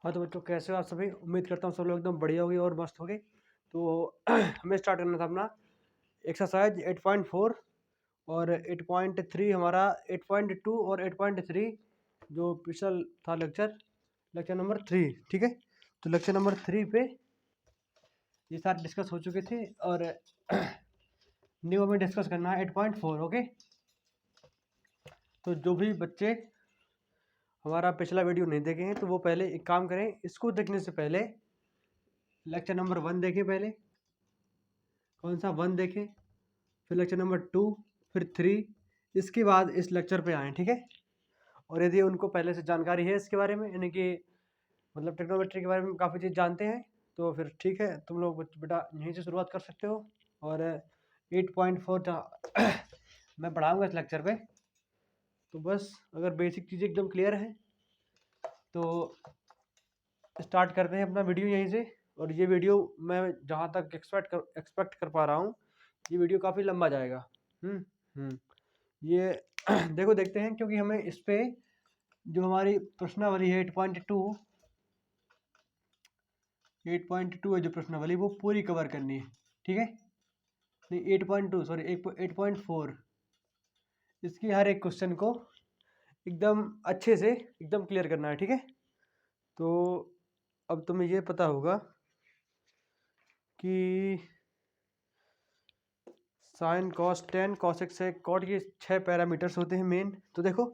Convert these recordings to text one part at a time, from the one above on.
हाँ तो बच्चों, कैसे हो आप सभी? उम्मीद करता हूँ सब लोग एकदम बढ़िया होगी और मस्त होगे। तो हमें स्टार्ट करना था अपना एक्सरसाइज 8.4 और 8.3 हमारा 8.2 और 8.3 जो पिछला था लेक्चर नंबर 3। ठीक है, तो लेक्चर नंबर 3 पे ये सारे डिस्कस हो चुके थे और न्यू हमें डिस्कस करना है 8.4। ओके, तो जो भी बच्चे हमारा पिछला वीडियो नहीं देखे हैं तो वो पहले एक काम करें, इसको देखने से पहले लेक्चर नंबर 1 देखें। पहले कौन सा 1 देखें, फिर लेक्चर नंबर 2, फिर 3, इसके बाद इस लेक्चर पे आएँ। ठीक है, और यदि उनको पहले से जानकारी है इसके बारे में, यानी कि मतलब ट्रिग्नोमेट्री के बारे में काफ़ी चीज़ जानते हैं, तो फिर ठीक है, तुम लोग बेटा यहीं से शुरुआत कर सकते हो। और 8.4 मैं पढ़ाऊँगा इस लेक्चर पे, तो बस अगर बेसिक चीज़ें एकदम क्लियर है तो स्टार्ट करते हैं अपना वीडियो यहीं से। और ये वीडियो मैं जहाँ तक एक्सपेक्ट कर पा रहा हूँ, ये वीडियो काफ़ी लंबा जाएगा। ये देखते हैं, क्योंकि हमें इस पे जो हमारी प्रश्नावली है 8.2 है जो प्रश्नावली, वो पूरी कवर करनी है। ठीक है, नहीं 8.2 सॉरी 8.4, इसकी हर एक क्वेश्चन को एकदम अच्छे से एकदम क्लियर करना है। ठीक है, तो अब तुम्हें ये पता होगा कि sine cos tan cosec sec cot, ये 6 पैरामीटर्स होते हैं मेन। तो देखो,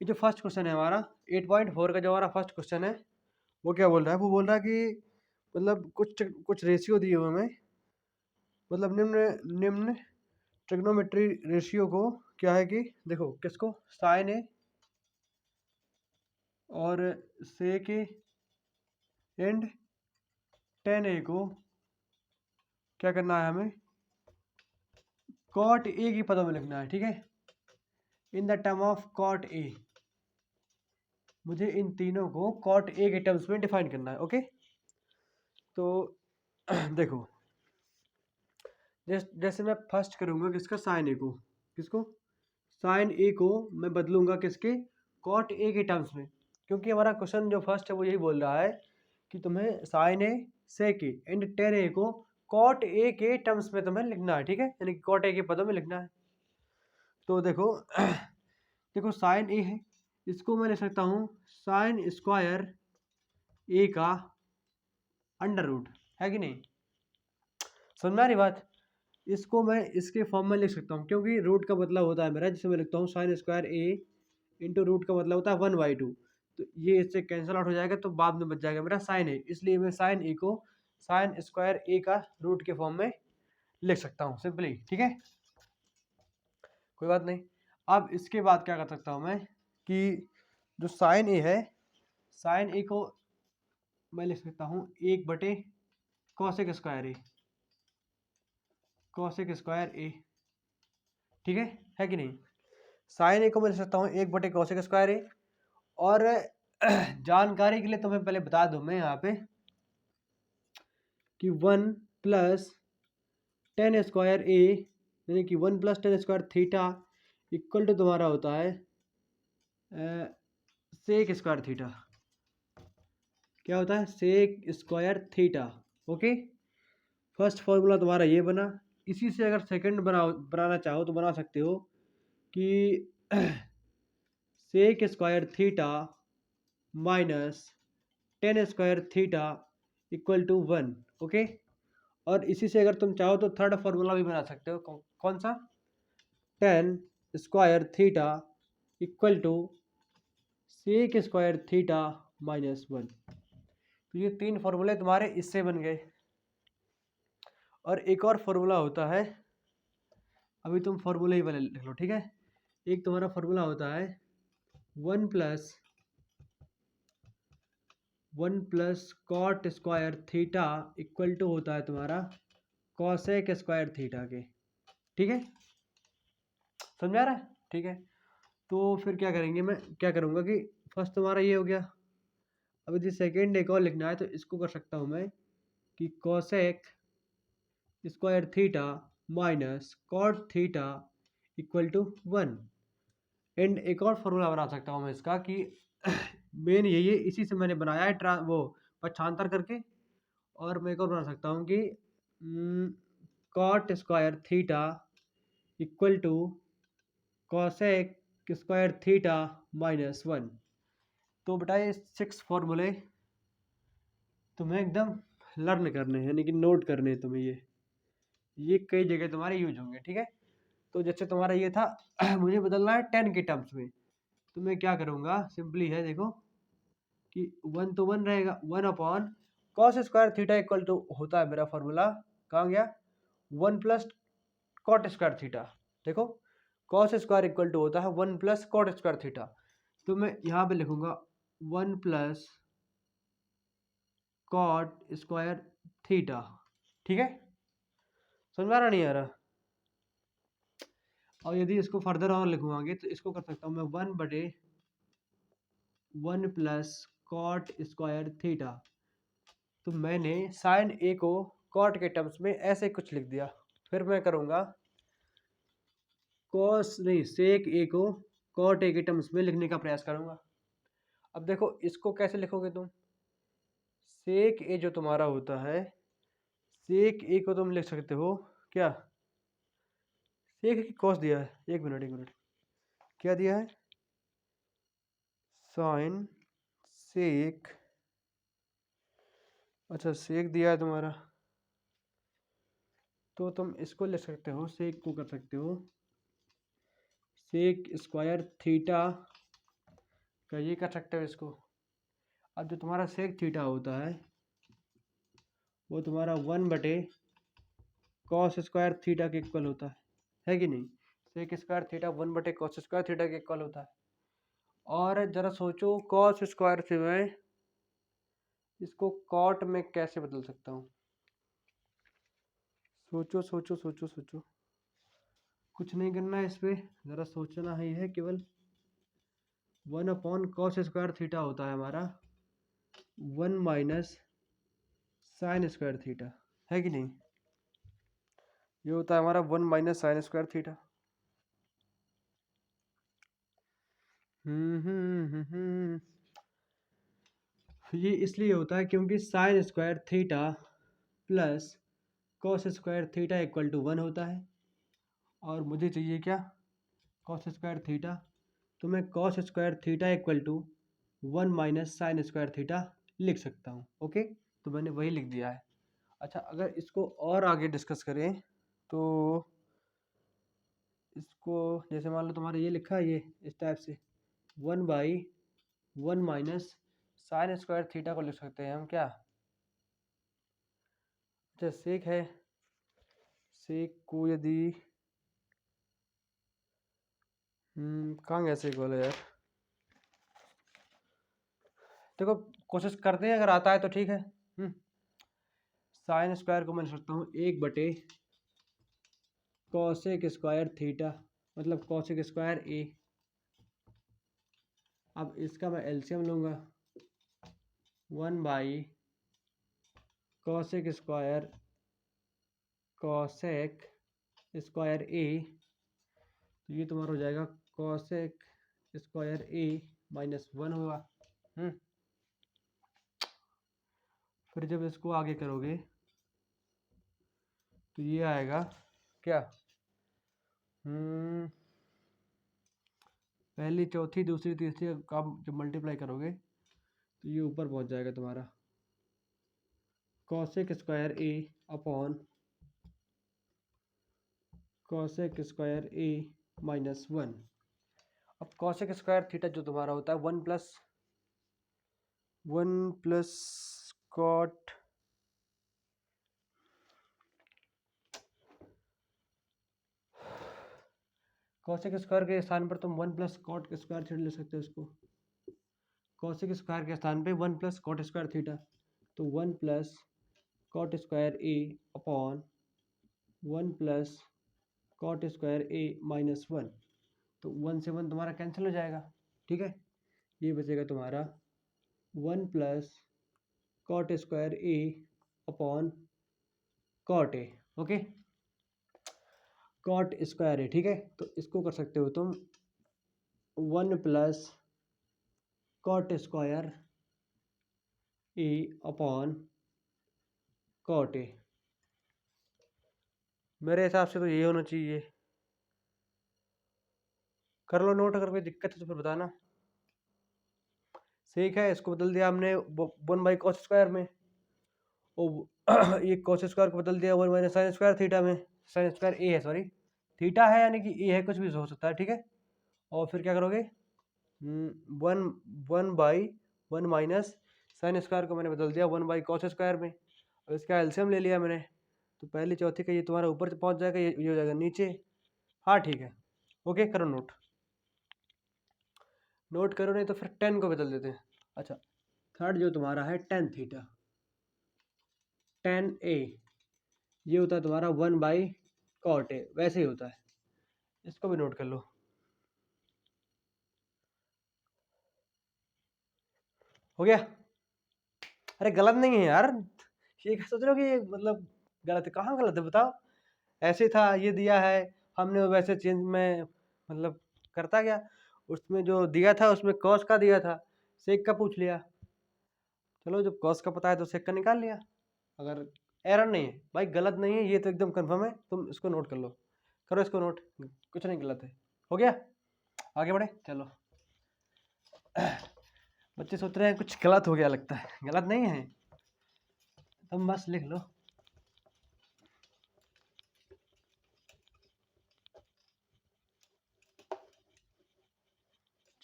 ये जो फर्स्ट क्वेश्चन है हमारा 8.4 का, जो हमारा फर्स्ट क्वेश्चन है, वो क्या बोल रहा है? वो बोल रहा है कि मतलब कुछ रेशियो दिए हुए हमें, मतलब निम्न निम्न ट्रिग्नोमेट्री रेशियो को क्या है कि देखो, किसको? साइन ए और सेक ए एंड टेन ए को क्या करना है हमें? कॉट ए की पदों में लिखना है। ठीक है, in the term of cot A, मुझे इन तीनों को कॉट ए के टर्म्स में डिफाइन करना है। ओके, तो देखो, जैसे मैं फर्स्ट करूंगा किसका? साइन ए को। किसको? साइन ए को मैं बदलूंगा किसके? कॉट ए के टर्म्स में, क्योंकि हमारा क्वेश्चन जो फर्स्ट है वो यही बोल रहा है कि तुम्हें sine A sec A and tan A को कॉट ए के टर्म्स में तुम्हें लिखना है। ठीक है, यानी कि कॉट ए के पदों में लिखना है। तो देखो देखो, साइन ए है, इसको मैं लिख सकता हूँ साइन स्क्वायर ए का अंडर रूट, है कि नहीं? समझ में आ रही बात? इसको मैं इसके फॉर्म में लिख सकता हूँ, क्योंकि रूट का मतलब होता है मेरा, जिसे मैं लिखता हूँ साइन स्क्वायर ए इंटू रूट का मतलब होता है 1/2। तो ये इससे कैंसिल आउट हो जाएगा, तो बाद में बच जाएगा मेरा साइन ए, इसलिए मैं साइन ए को साइन स्क्वायर ए का रूट के फॉर्म में लिख सकता हूँ सिंपली। ठीक है, कोई बात नहीं। अब इसके बाद क्या कर सकता हूँ मैं कि जो साइन ए है, साइन ए को मैं लिख सकता हूँ 1/, कॉसेक स्क्वायर ए, कॉसेक स्क्वायर ए। ठीक है कि नहीं? साइन ए को मैं लिख सकता हूँ 1/, कॉसेक स्क्वायर ए। और जानकारी के लिए तुम्हें पहले बता दूं मैं यहाँ पे कि 1 + tan स्क्वायर ए, यानी कि 1 + tan square theta equal to तुम्हारा होता है सेक स्क्वायर थीटा। क्या होता है? Sec square theta. Okay, first formula तुम्हारा ये बना। इसी से अगर सेकंड बनाना चाहो तो बना सकते हो कि sec square theta minus tan square theta equal to 1। Okay, और इसी से अगर तुम चाहो तो थर्ड फॉर्मूला भी बना सकते हो। कौन सा? Tan square theta equal to sec square theta -1। तो ये 3 फॉर्मूले तुम्हारे इससे बन गए। और एक और फॉर्मूला होता है, अभी तुम फॉर्मूला ही वाले लिख लो। ठीक है, एक तुम्हारा फॉर्मूला होता है 1 + cot square theta equal to होता है तुम्हारा कॉसेक स्क्वायर थीटा के। ठीक है, समझ आ रहा है? ठीक है, तो फिर क्या करेंगे, मैं क्या करूँगा कि फर्स्ट तुम्हारा ये हो गया। अब यदि सेकेंड एक और लिखना है तो इसको कर सकता हूँ मैं कि cosec square theta minus cot theta equal to 1। And एक और फॉर्मूला बना सकता हूँ मैं इसका कि मेन यही है, इसी से मैंने बनाया है वो पक्षांतर करके। और मैं एक और बना सकता हूँ कि cot square theta equal to cosec square theta -1। तो बेटा ये 6 फॉर्मूले तुम्हें एकदम लर्न करने हैं, यानी कि नोट करने हैं तुम्हें। ये कई जगह तुम्हारे यूज होंगे, ठीक है। तो जैसे तुम्हारा ये था मुझे बदलना है 10 के टर्म्स में, तो मैं क्या करूँगा, सिंपली है देखो कि 1 तो 1 रहेगा, 1 upon cos square theta equal to होता है मेरा फॉर्मूला, कहाँ गया, 1 प्लस कॉट स्क्वायर थीटा। देखो कॉस स्क्वायर इक्वल टू होता है 1 प्लस कॉट स्क्वायर थीटा, तो मैं यहाँ पे लिखूंगा 1 प्लस कॉट स्क्वायर थीटा, ठीक है। समझ में आ रहा नहीं आ रहा। और यदि इसको फर्दर और लिखूँ आगे तो इसको कर सकता हूँ मैं 1/1 प्लस कॉट स्क्वायर थीटा। तो मैंने साइन ए को कॉट के टर्म्स में ऐसे कुछ लिख दिया, फिर मैं करूँगा कॉस नहीं सेक ए को कॉट ए के टर्म्स में लिखने का प्रयास करूँगा। अब देखो इसको कैसे लिखोगे तुम, सेक ए जो तुम्हारा होता है, सेक ए को तुम लिख सकते हो क्या, सेक की कॉस दिया है, एक मिनट क्या दिया है, साइन सेक, अच्छा सेक दिया है तुम्हारा, तो तुम इसको लिख सकते हो, सेक को कर सकते हो सेक स्क्वायर थीटा का, ये कर सकते हो इसको। अब जो तुम्हारा सेक थीटा होता है वो तुम्हारा 1/कॉस स्क्वायर थीटा के इक्वल होता है कि नहीं। Sec square theta one by cos square theta के इक्वल होता है। और जरा सोचो कॉस स्क्वायर से मैं इसको कॉट में कैसे बदल सकता हूँ, सोचो सोचो सोचो सोचो, कुछ नहीं करना है इस पर, ज़रा सोचना ही है केवल। 1/कॉस स्क्वायर थीटा होता है हमारा 1 माइनस साइन स्क्वायर थीटा, है कि नहीं। ये होता है हमारा 1 माइनस साइन स्क्वायर थीटा। ये इसलिए होता है क्योंकि sine square theta plus cos square theta equal to 1 होता है, और मुझे चाहिए क्या, कॉस स्क्वायर थीटा। तो मैं cos square theta equal to 1 minus sine square theta लिख सकता हूँ, ओके। तो मैंने वही लिख दिया है। अच्छा अगर इसको और आगे डिस्कस करें तो इसको जैसे मान लो तुम्हारा ये लिखा है, ये इस टाइप से 1/1 माइनस साइन स्क्वायर थीटा को लिख सकते हैं हम क्या, अच्छा सेक है, सेक को यदि कहाँ गया सेक वाला यार, देखो कोशिश करते हैं, अगर आता है तो ठीक है। साइन स्क्वायर को मैं लिख सकता हूँ 1/कॉसेक स्क्वायर थीटा, मतलब कॉसेक स्क्वायर ए। अब इसका मैं एलसीएम लूँगा, 1/कॉसेक स्क्वायर कॉसेक स्क्वायर ए, तो ये तुम्हारा हो जाएगा कॉसेक स्क्वायर ए -1 होगा। फिर जब इसको आगे करोगे तो ये आएगा क्या, पहली चौथी दूसरी तीसरी का जब मल्टीप्लाई करोगे तो ये ऊपर पहुंच जाएगा तुम्हारा cosec square A upon cosec square A -1। अब कॉसेक स्क्वायर थीटा जो तुम्हारा होता है 1 प्लस कॉट, कॉसेक स्क्वायर के स्थान पर तुम 1 प्लस कॉट स्क्वायर थीटा ले सकते हो इसको, कॉसेक स्क्वायर के स्थान पे 1 प्लस कॉट स्क्वायर थीटा, तो 1 plus cot square A upon 1 plus cot square A -1। तो 1 से 1 तुम्हारा कैंसिल हो जाएगा, ठीक है। ये बचेगा तुम्हारा 1 plus cot square A upon cot A, okay, cot square ए, ठीक है। तो इसको कर सकते हो तुम 1 plus cot square A upon cot A. मेरे हिसाब से तो ये होना चाहिए। कर लो नोट, अगर कोई दिक्कत है तो फिर बताना। ठीक है, इसको बदल दिया हमने 1/cos स्क्वायर में, और ये cos स्क्वायर को बदल दिया 1 - sin स्क्वायर थीटा में। साइन स्क्वायर ए है, सॉरी थीटा है यानी कि ए है, कुछ भी हो सकता है, ठीक है। और फिर क्या करोगे, 1/1 - sin स्क्वायर को मैंने बदल दिया 1/cos स्क्वायर में। अब इसका एलसीएम ले लिया मैंने, तो पहली चौथी का ये तुम्हारा ऊपर पहुंच जाएगा, ये हो जाएगा नीचे। हाँ ठीक है, ओके करो नोट। नोट करो, नहीं तो फिर 10 को बदल देते हैं। अच्छा, थर्ड जो तुम्हारा है tan थीटा, tan ए, ये होता है तुम्हारा 1/cot ए, वैसे ही होता है। इसको भी नोट कर लो। हो गया? अरे गलत नहीं है यार, ये क्या सोच रहे हो कि ये मतलब गलत है? कहाँ गलत है बताओ। ऐसे था, ये दिया है, हमने वैसे चेंज में मतलब करता गया। उसमें जो दिया था उसमें कॉस का दिया था, सेक का पूछ लिया। चलो जब कॉस का पता है तो सेक का निकाल लिया। अगर एरर नहीं है भाई, गलत नहीं है, ये तो एकदम कंफर्म है। तुम इसको नोट कर लो, करो इसको नोट, कुछ नहीं गलत है। हो गया, आगे बढ़े चलो। बच्चे सोच रहे हैं कुछ गलत हो गया, लगता है गलत नहीं है, तुम बस लिख लो।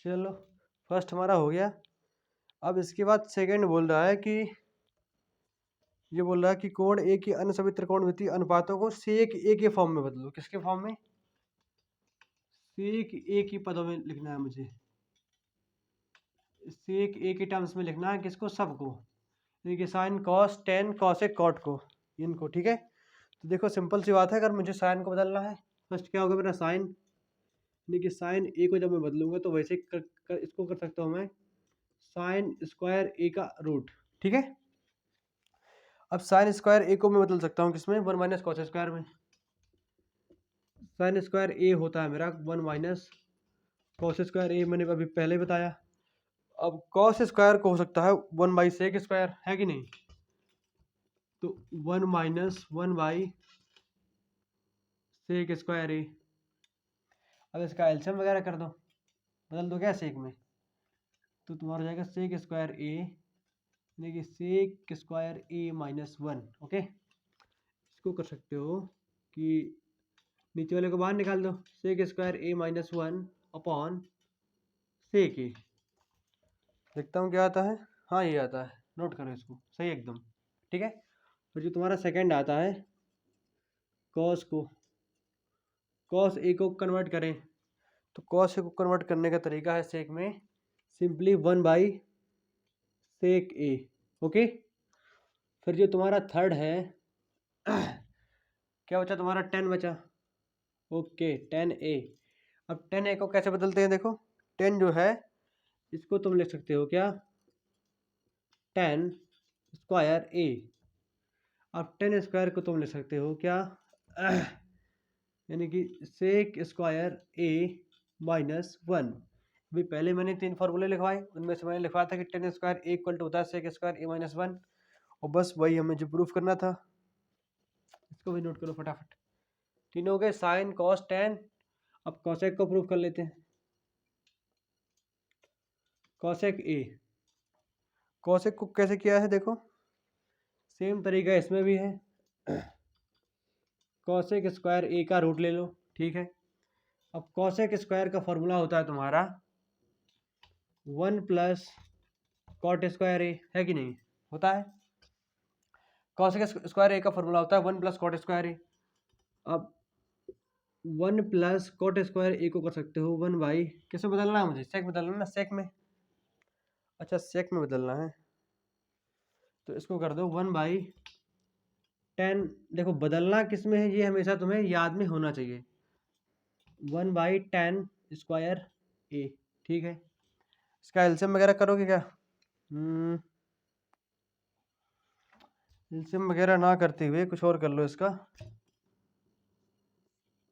चलो फर्स्ट हमारा हो गया। अब इसके बाद सेकंड बोल रहा है कि, ये बोल रहा है कि कोण ए की अन्य सभी त्रिकोणमितीय अनुपातों को सेक ए के फॉर्म में बदलो। किसके फॉर्म में? सेक ए की पदों में लिखना है मुझे, सेक ए के टर्म्स में लिखना है। किसको? सबको, यानी कि sine cos tan cosec cot को, इनको, ठीक है। तो देखो सिंपल सी बात है, अगर मुझे साइन को बदलना है, फर्स्ट क्या होगा मेरा साइन, यानी कि साइन ए को जब मैं बदलूंगा तो वैसे इसको कर सकता हूँ मैं साइन स्क्वायर ए का रूट, ठीक है। अब साइन स्क्वायर ए को मैं बदल सकता हूँ किसमें? 1 - cos स्क्वायर में। साइन स्क्वायर ए होता है मेरा 1 - cos स्क्वायर ए, मैंने अभी पहले बताया। अब cos स्क्वायर को हो सकता है 1/sec स्क्वायर, है कि नहीं? तो 1 - 1/sec स्क्वायर ए। अब इसका एलसीएम वगैरह कर दो, बदल दो क्या सेक में, तो तुम्हारा हो जाएगा सेक स्क्वायर ए, यानी कि सेक स्क्वायर ए -1। ओके, इसको कर सकते हो कि नीचे वाले को बाहर निकाल दो, सेक स्क्वायर ए -1 अपॉन सेक ए। देखता हूँ क्या आता है। हाँ ये आता है, नोट करो इसको, सही एकदम, ठीक है। फिर जो तुम्हारा सेकंड आता है, कॉस को, कॉस ए को कन्वर्ट करें, तो कॉस ए को कन्वर्ट करने का तरीका है सेक में, सिंपली 1/sec ए। ओके, फिर जो तुम्हारा थर्ड है, क्या बचा तुम्हारा? 10 बचा। ओके 10 ए। अब 10 ए को कैसे बदलते हैं, देखो 10 जो है इसको तुम लिख सकते हो क्या? 10 स्क्वायर ए। अब 10 स्क्वायर को तुम लिख सकते हो क्या? यानी कि सेक स्क्वायर ए -1। अभी पहले मैंने 3 फार्मूले लिखवाए, उनमें से मैंने लिखवाया था कि 10 स्क्वायर ए इक्वल टू होता है सेक स्क्वायर ए -1, और बस वही हमें जो प्रूफ करना था। इसको भी नोट करो फटाफट। तीनों हो गए, साइन कॉस टेन। अब कॉसेक को प्रूफ कर लेते हैं। कॉसेक ए, कॉसेक को कैसे किया है देखो, सेम तरीका इसमें भी है। कॉसेक स्क्वायर ए का रूट ले लो, ठीक है। अब कॉसेक स्क्वायर का फॉर्मूला होता है तुम्हारा 1 + कॉट स्क्वायर ए, है कि नहीं? होता है। कॉसेक स्क्वायर ए का फॉर्मूला होता है 1 + कॉट स्क्वायर ए। अब 1 + कॉट स्क्वायर ए को कर सकते हो 1/, किसमें बदलना है मुझे? सेक बदलना है ना, सेक में। अच्छा सेक में बदलना है, तो इसको कर दो 1/10। देखो बदलना किस में है ये हमेशा तुम्हें याद में होना चाहिए, 1/10 स्क्वायर ए, ठीक है। इसका एलसीएम वगैरह करोगे क्या? एलसीएम वगैरह ना करते हुए कुछ और कर लो इसका।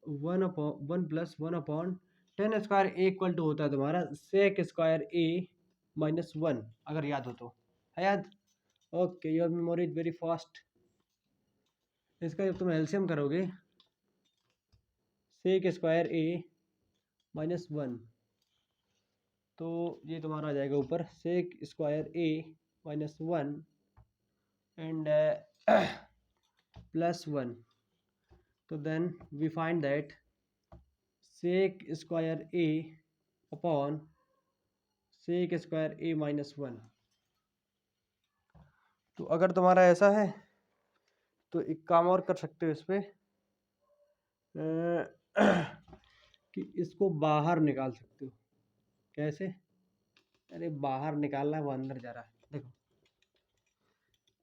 1 + 1/10 स्क्वायर ए इक्वल टू होता है तुम्हारा सेक स्क्वायर ए -1, अगर याद हो तो, है याद? Okay, your memory is very fast. इसका जब तुम एलसीएम करोगे सेक स्क्वायर ए -1, तो ये तुम्हारा आ जाएगा ऊपर सेक स्क्वायर ए -1 एंड +1। तो then we find that sec square A upon sec square A -1। तो अगर तुम्हारा ऐसा है तो एक काम और कर सकते हो इस पे कि इसको बाहर निकाल सकते हो। कैसे? अरे बाहर निकालना है, वो अंदर जा रहा है, देखो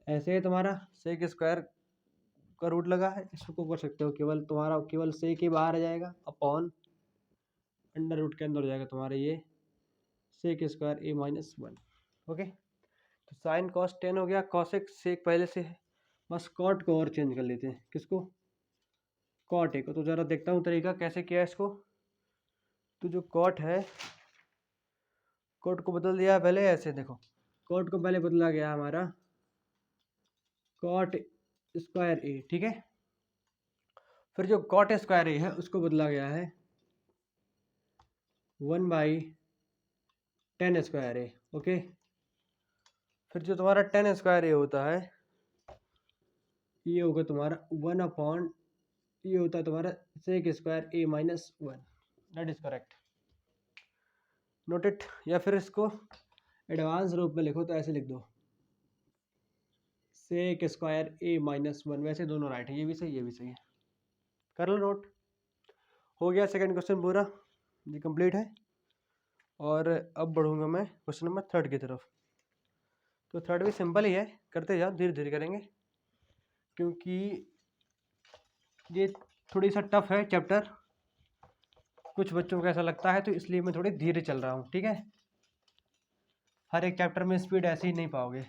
ऐसे ही तुम्हारा सेक स्क्वायर का रूट लगा है, इसको कर सकते हो केवल तुम्हारा केवल सेक ही बाहर आ जाएगा अपॉन अंडर रूट के अंदर हो जाएगा तुम्हारा ये सेक स्क्वायर ए -1। ओके, तो साइन कॉस टेन हो गया, कॉसेक सेक पहले से है, बस कॉट को और चेंज कर लेते हैं। किसको? कॉट ए को। तो ज़रा देखता हूँ तरीका कैसे किया है इसको। तो जो कॉट है, कॉट को बदल दिया है पहले ऐसे, देखो कॉट को पहले बदला गया हमारा कॉट स्क्वायर ए, ठीक है। फिर जो कॉट स्क्वायर ए है उसको बदला गया है 1/10 स्क्वायर ए। ओके, फिर जो तुम्हारा 10 स्क्वायर ए होता है ये होगा तुम्हारा 1/, ये होता है तुम्हारा sec square A -1। That is correct, note it. या फिर इसको एडवांस रूप में लिखो तो ऐसे लिख दो सेक स्क्वायर ए -1। वैसे दोनों राइट है, ये भी सही ये भी सही है, कर लो नोट। हो गया सेकंड क्वेश्चन पूरा, ये कंप्लीट है। और अब बढ़ूंगा मैं क्वेश्चन नंबर 3 की तरफ। तो 3 भी सिंपल ही है, करते जाओ, धीरे धीरे करेंगे क्योंकि ये थोड़ी सा टफ है चैप्टर, कुछ बच्चों को ऐसा लगता है, तो इसलिए मैं थोड़ी धीरे चल रहा हूँ, ठीक है। हर एक चैप्टर में स्पीड ऐसे ही नहीं पाओगे।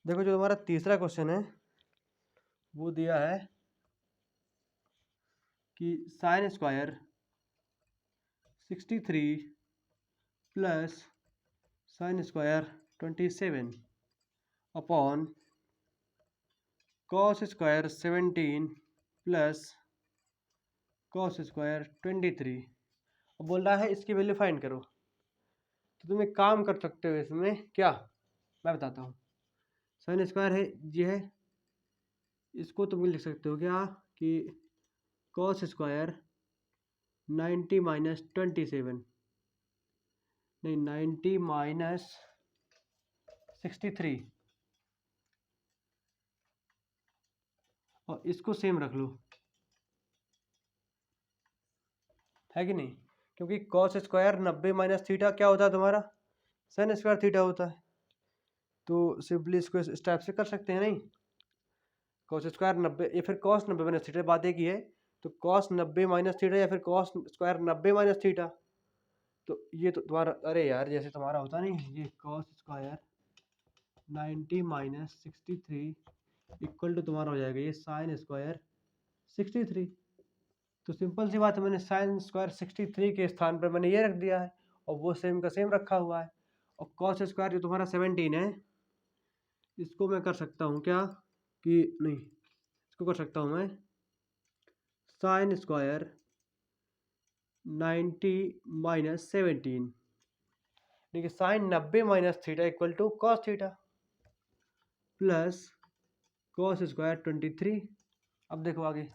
देखो जो हमारा तीसरा क्वेश्चन है वो दिया है कि sine square 63 plus sine square 27 upon cos square 17 plus cos square 23। अब बोल रहा है इसकी वैल्यू फाइंड करो। तो तुम एक काम कर सकते हो इसमें, क्या मैं बताता हूँ। साइन स्क्वायर है ये है, इसको तुम लिख सकते हो क्या कि कॉस स्क्वायर 90 - 27, नहीं 90 - 63, और इसको सेम रख लो, है कि नहीं? क्योंकि कॉस स्क्वायर 90 - थीटा क्या होता है तुम्हारा? साइन स्क्वायर थीटा होता है। तो सिंपली इसको इस टाइप से कर सकते हैं, नहीं कॉस स्क्वायर 90 या फिर कॉस 90 - थीटा, बात एक ही है। तो कॉस 90 - थीटा या फिर कॉस स्क्वायर 90 - थीटा। तो ये तो तुम्हारा, अरे यार जैसे तुम्हारा होता नहीं, ये कॉस स्क्वायर 90 - 63 इक्वल टू तुम्हारा हो जाएगा ये साइन स्क्वायर 63। तो सिंपल सी बात है, मैंने साइन स्क्वायर 63 के स्थान पर मैंने ये रख दिया है, और वो सेम का सेम रखा हुआ है। और कॉस स्क्वायर जो तुम्हारा 17 है, इसको मैं कर सकता हूँ क्या कि नहीं, इसको कर सकता हूँ मैं साइन स्क्वायर 90 - 17, देखिए sine 90 - theta equal to cos theta plus cos square 23। अब देखो आगे,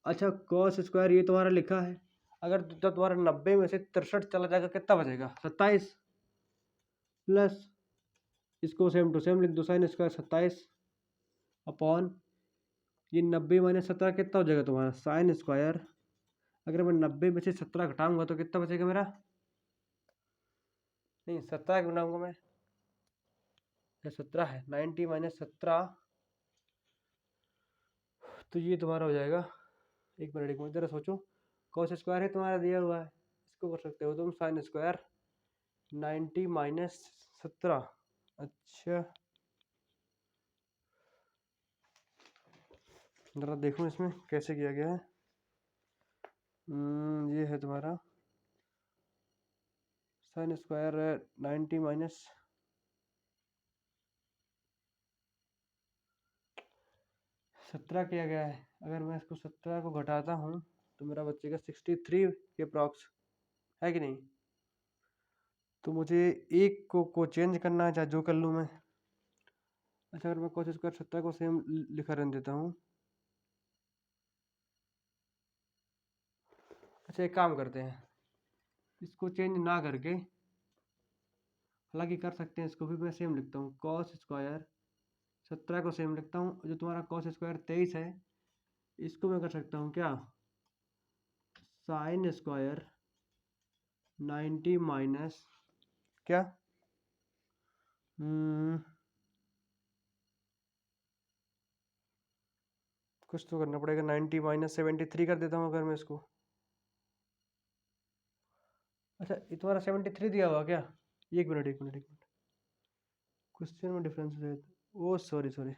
अच्छा कॉस स्क्वायर ये तुम्हारा लिखा है, अगर जब तुम्हारा 90 में से 63 चला जाएगा कितना बचेगा? 27 प्लस इसको सेम टू सेम लिख दो साइन स्क्वायर 27 अपॉन ये 90 - 17 कितना हो जाएगा तुम्हारा साइन स्क्वायर, अगर मैं 90 में से 17 घटाऊंगा तो कितना बचेगा मेरा? नहीं 17 घटाऊंगा मैं, 17 है 90 - 17, तो ये तुम्हारा हो जाएगा, एक मिनट जरा सोचो, कॉस स्क्वायर है तुम्हारा दिया हुआ है, इसको कर सकते हो तुम साइन स्क्वायर 90 - 17। अच्छा जरा देखो इसमें कैसे किया गया है। ये है तुम्हारा साइन स्क्वायर 90 माइनस 17 किया गया है। अगर मैं इसको 17 को घटाता हूँ तो मेरा बचेगा 63 के अप्रॉक्स, है कि नहीं। तो मुझे एक को चेंज करना है, चाहे जो कर लूँ मैं। अच्छा, अगर मैं कोशिश कर 17 को सेम लिखा रहने देता हूँ। अच्छा, एक काम करते हैं, इसको चेंज ना करके, हालांकि कर सकते हैं, इसको भी मैं सेम लिखता हूँ। कॉस स्क्वायर 17 को सेम लिखता हूँ। जो तुम्हारा कॉस स्क्वायर 23 है, इसको मैं कर सकता हूँ क्या, साइन स्क्वायर 90 माइनस क्या, कुछ तो करना पड़ेगा। 90 माइनस 73 कर देता हूँ अगर मैं इसको। अच्छा, ये तुम्हारा 73 दिया हुआ क्या? एक मिनट एक मिनट एक मिनट, क्वेश्चन में डिफरेंस है। ओ सॉरी सॉरी,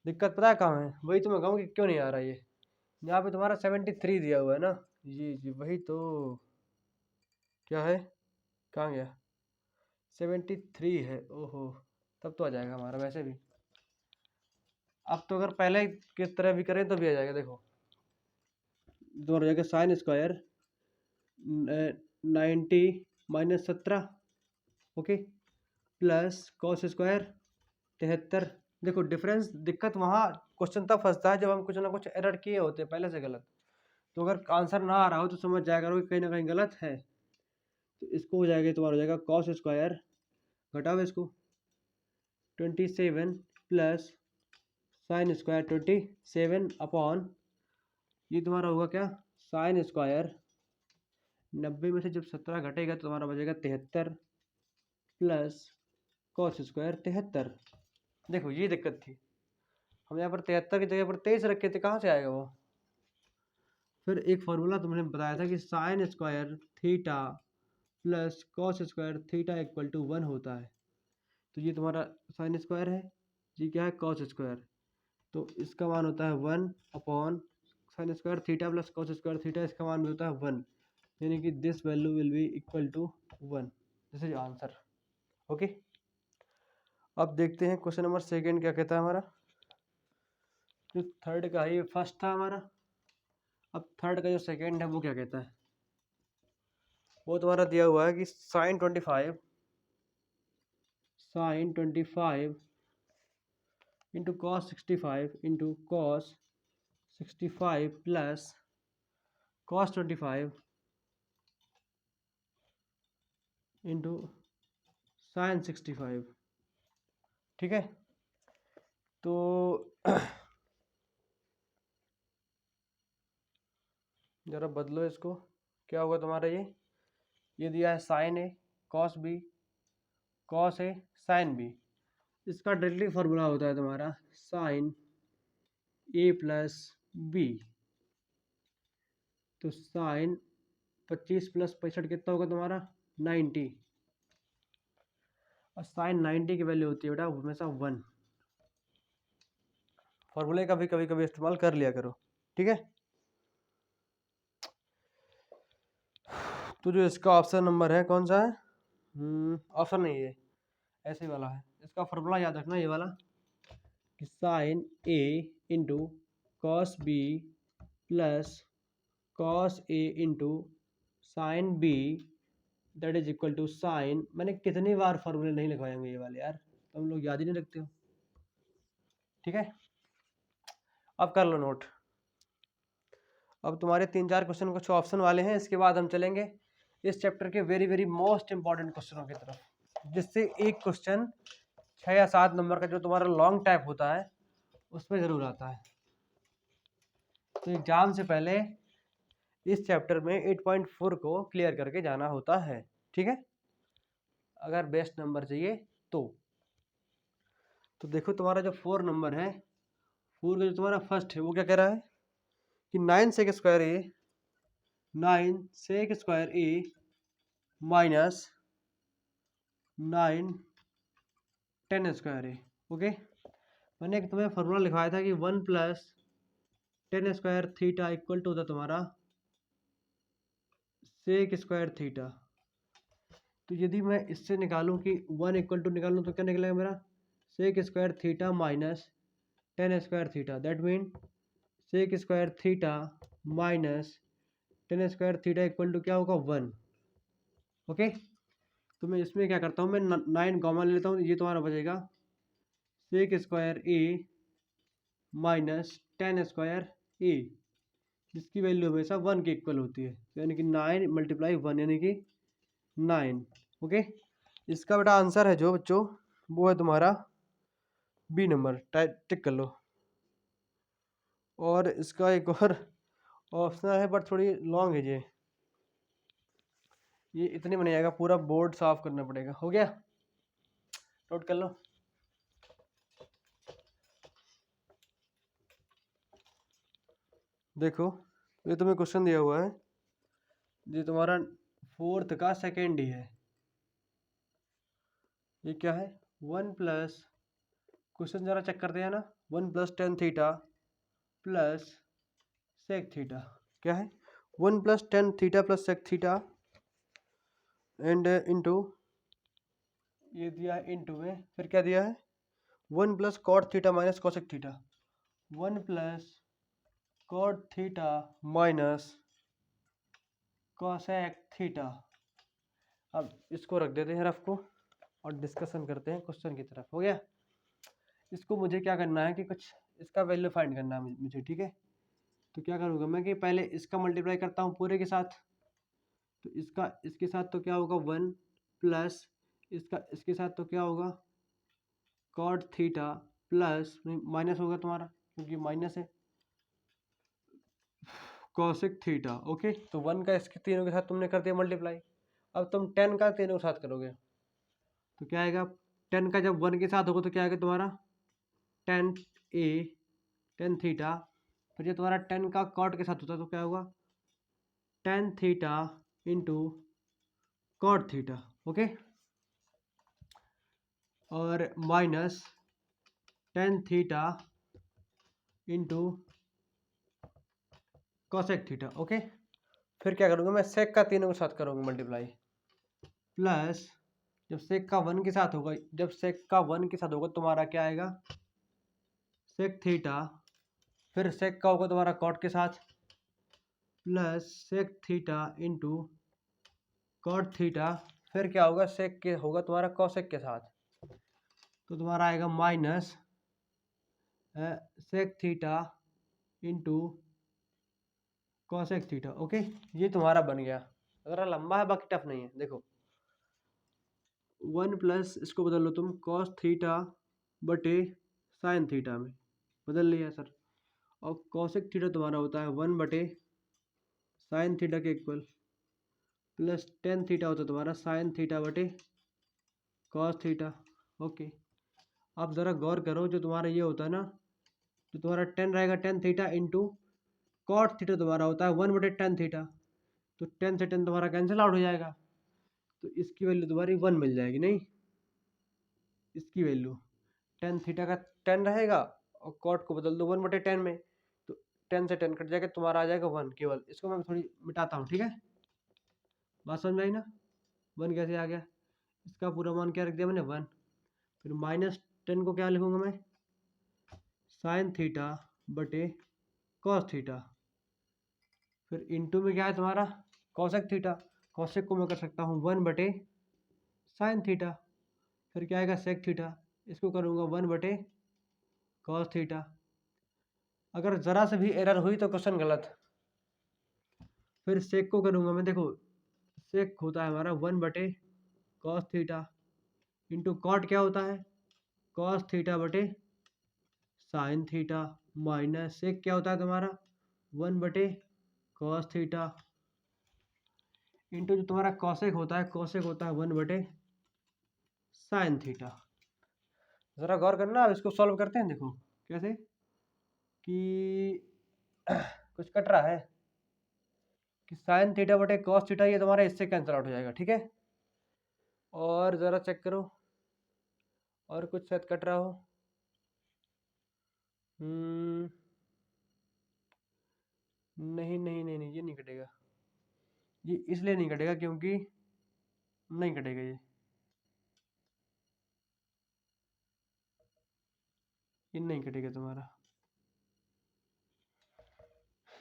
दिक्कत पता है कहाँ है, वही तो मैं कहूँ कि क्यों नहीं आ रहा ये। यहाँ पे तुम्हारा 73 दिया हुआ है ना, जी वही तो। क्या है, कहाँ गया, 73 है, ओहो। तब तो आ जाएगा हमारा वैसे भी। अब तो अगर पहले की तरह भी करें तो भी आ जाएगा। देखो, तो हो जाएगा sine square 90 minus 17, okay, plus cos square 73। देखो डिफरेंस, दिक्कत वहाँ क्वेश्चन तब फंसता है जब हम कुछ ना कुछ एरर किए होते हैं पहले से गलत। तो अगर आंसर ना आ रहा हो तो समझ जाया करो कि कहीं ना कहीं गलत है। तो इसको हो जाएगा, तुम्हारा हो जाएगा कॉस स्क्वायर, घटाओ इसको 27 प्लस साइन स्क्वायर 27 अपॉन, ये तुम्हारा होगा क्या, साइन स्क्वायर 90 में से जब 17 घटेगा तो तुम्हारा बचेगा 73 प्लस कॉस स्क्वायर 73। देखो ये दिक्कत थी, हम यहाँ पर 73 की जगह पर 23 रखे थे, कहाँ से आएगा वो। फिर एक फार्मूला तुमने बताया था कि sine square theta plus cos square theta equal to 1 होता है। तो ये तुम्हारा साइन स्क्वायर है, ये क्या है, कॉस स्क्वायर। तो इसका मान होता है 1 upon sine square theta plus cos square theta, इसका मान भी होता है 1, यानी कि this value will be equal to 1। This is answer, okay. अब देखते हैं क्वेश्चन नंबर सेकेंड क्या कहता है हमारा। जो थर्ड का है, ये फर्स्ट था हमारा। अब थर्ड का जो सेकेंड है वो क्या कहता है, वो तुम्हारा दिया हुआ है कि sine 25 into cos 65 into cos 65 plus cos 25 into sine 65, ठीक है। तो जरा बदलो इसको, क्या होगा तुम्हारा, ये दिया है sine A cos B, cos A sine B. इसका डायरेक्टली फॉर्मूला होता है तुम्हारा साइन ए प्लस बी। तो साइन 25 प्लस 65 कितना होगा तुम्हारा 90, और साइन 90 की वैल्यू होती है बेटा हमेशा 1। फॉर्मूले का भी कभी कभी इस्तेमाल कर लिया करो, ठीक है। तो जो इसका ऑप्शन नंबर है कौन सा है, ऑप्शन नहीं है, ऐसे वाला है। इसका फॉर्मूला याद रखना, ये वाला, कि sine A into cos B plus cos A into sine B that is equal to sine. मैंने कितनी बार फॉर्मूले नहीं लिखवाए होंगे ये वाले यार, तुम लोग याद ही नहीं रखते हो, ठीक है। अब कर लो नोट। अब तुम्हारे 3-4 क्वेश्चन कुछ ऑप्शन वाले हैं, इसके बाद हम चलेंगे इस चैप्टर के वेरी वेरी मोस्ट इंपॉर्टेंट क्वेश्चनों की तरफ, जिससे एक क्वेश्चन 6 या 7 नंबर का जो तुम्हारा लॉन्ग टाइप होता है उसमें जरूर आता है। तो एग्जाम से पहले इस चैप्टर में 8.4 को क्लियर करके जाना होता है, ठीक है, अगर बेस्ट नंबर चाहिए तो देखो तुम्हारा जो 4 नंबर है, 4 का जो तुम्हारा फर्स्ट है वो क्या कह रहा है कि 9 sec square A minus 9 10 square A, okay. मैंने एक तुम्हें फॉर्मूला लिखवाया था कि 1 plus 10 square theta equal to होता तुम्हारा सेक स्क्वायर थीटा। तो यदि मैं इससे निकालूं कि 1 इक्वल टू निकालूं तो क्या निकलेगा मेरा, sec square theta minus tan square theta. That mean sec square theta minus tan square theta equal to क्या होगा, 1। ओके, तो मैं इसमें क्या करता हूँ, मैं 9 कॉमन ले लेता हूँ, ये तुम्हारा बचेगा सेक square A minus tan square ए, जिसकी वैल्यू हमेशा 1 के इक्वल होती है, यानी कि 9 मल्टीप्लाई 1 यानी कि 9। ओके, इसका बेटा आंसर है जो बच्चों, वो है तुम्हारा बी नंबर, टिक कर लो। और इसका एक और ऑप्शन है बट थोड़ी लॉन्ग है ये इतनी बन जाएगा, पूरा बोर्ड साफ करना पड़ेगा। हो गया, नोट कर लो। देखो ये तुम्हें क्वेश्चन दिया हुआ है, ये तुम्हारा 4th का सेकेंड ही है। ये क्या है, 1 प्लस, क्वेश्चन जरा चेक करते हैं ना, 1 plus tan theta plus sec theta. क्या है, 1 plus tan theta plus sec theta and into, ये दिया है इंटू में, फिर क्या दिया है, 1 plus cot theta minus cosec theta. 1 plus cot theta minus cosec theta. अब इसको रख देते हैं रफ को और डिस्कशन करते हैं क्वेश्चन की तरफ। हो गया, इसको मुझे क्या करना है कि कुछ इसका वैल्यू फाइंड करना है मुझे, ठीक है। तो क्या करूँगा मैं कि पहले इसका मल्टीप्लाई करता हूँ पूरे के साथ, तो इसका इसके साथ तो क्या होगा 1 प्लस इसका इसके साथ तो क्या होगा कॉट थीटा प्लस माइनस होगा तुम्हारा, क्योंकि माइनस है कॉसेक थीटा। ओके, तो 1 का इसके तीनों के साथ तुमने कर दिया मल्टीप्लाई, अब तुम 10 का तीनों के साथ करोगे तो क्या आएगा, 10 का जब 1 के साथ होगा तो क्या आएगा तुम्हारा 10 ए टेन थीटा, फिर ये तुम्हारा 10 का कॉट के साथ होता है तो क्या होगा 10 theta into cot theta. Okay, और minus 10 theta into cosec theta. Okay, फिर क्या करूँगा मैं, सेक का तीनों के साथ करूँगा मल्टीप्लाई, प्लस जब सेक का 1 के साथ होगा, जब सेक का 1 के साथ होगा तुम्हारा क्या आएगा सेक थीटा, फिर सेक का होगा तुम्हारा कॉट के साथ, plus sec theta into cot theta, फिर क्या होगा सेक के होगा तुम्हारा कॉसेक के साथ, तो तुम्हारा आएगा minus sec theta into cosec theta. Okay, ये तुम्हारा बन गया। अगर लंबा है बाकी टफ नहीं है। देखो 1 प्लस इसको बदल लो तुम कॉस थीटा बटे साइन थीटा में, बदल लिया सर, और कॉसेक थीटा तुम्हारा होता है 1 बटे साइन थीटा के इक्वल, प्लस टेन थीटा होता है तुम्हारा साइन थीटा बटे कॉस थीटा। ओके, आप ज़रा गौर करो, जो तुम्हारा ये होता है ना, जो तुम्हारा 10 रहेगा 10 थीटा इंटू कॉट थीटा तुम्हारा होता है 1 बटे टेन थीटा, तो 10 से 10 तुम्हारा कैंसिल आउट हो जाएगा, तो इसकी वैल्यू तुम्हारी 1 मिल जाएगी। नहीं, इसकी वैल्यू 10 थीटा का 10 रहेगा और कॉट को बदल दो 1 बटे 10 में, तो 10 से 10 कट जाएगा, तुम्हारा आ जाएगा 1 केवल। इसको मैं थोड़ी मिटाता हूँ, ठीक है, बात समझ में आई ना, 1 कैसे आ गया, इसका पूरा मान क्या रख दिया मैंने 1, फिर माइनस 10 को क्या लिखूंगा मैं साइन थीटा बटे कॉस थीटा, फिर इंटू में क्या है तुम्हारा कॉसेक थीटा, कॉसेक को मैं कर सकता हूँ 1 बटे साइन थीटा, फिर क्या आएगा सेक थीटा, इसको करूँगा 1 बटे कॉस थीटा। अगर ज़रा से भी एरर हुई तो क्वेश्चन गलत। फिर सेक को करूँगा मैं, देखो सेक होता है हमारा 1 बटे कॉस थीटा इंटू कॉट क्या होता है कॉस थीटा बटे साइन थीटा, माइनस सेक क्या होता है तुम्हारा 1 बटे कॉस थीटा इंटू जो तुम्हारा कॉसेक होता है, कॉसेक होता है 1 बटे साइन थीटा। ज़रा गौर करना, अब इसको सॉल्व करते हैं। देखो कैसे कि कुछ कट रहा है कि साइन थीटा बटे कॉस थीटा, ये तुम्हारा इससे कैंसिल आउट हो जाएगा, ठीक है। और ज़रा चेक करो और कुछ शायद कट रहा हो, नहीं नहीं नहीं नहीं, ये नहीं कटेगा, ये इसलिए नहीं कटेगा क्योंकि नहीं कटेगा ये नहीं कटेगा तुम्हारा,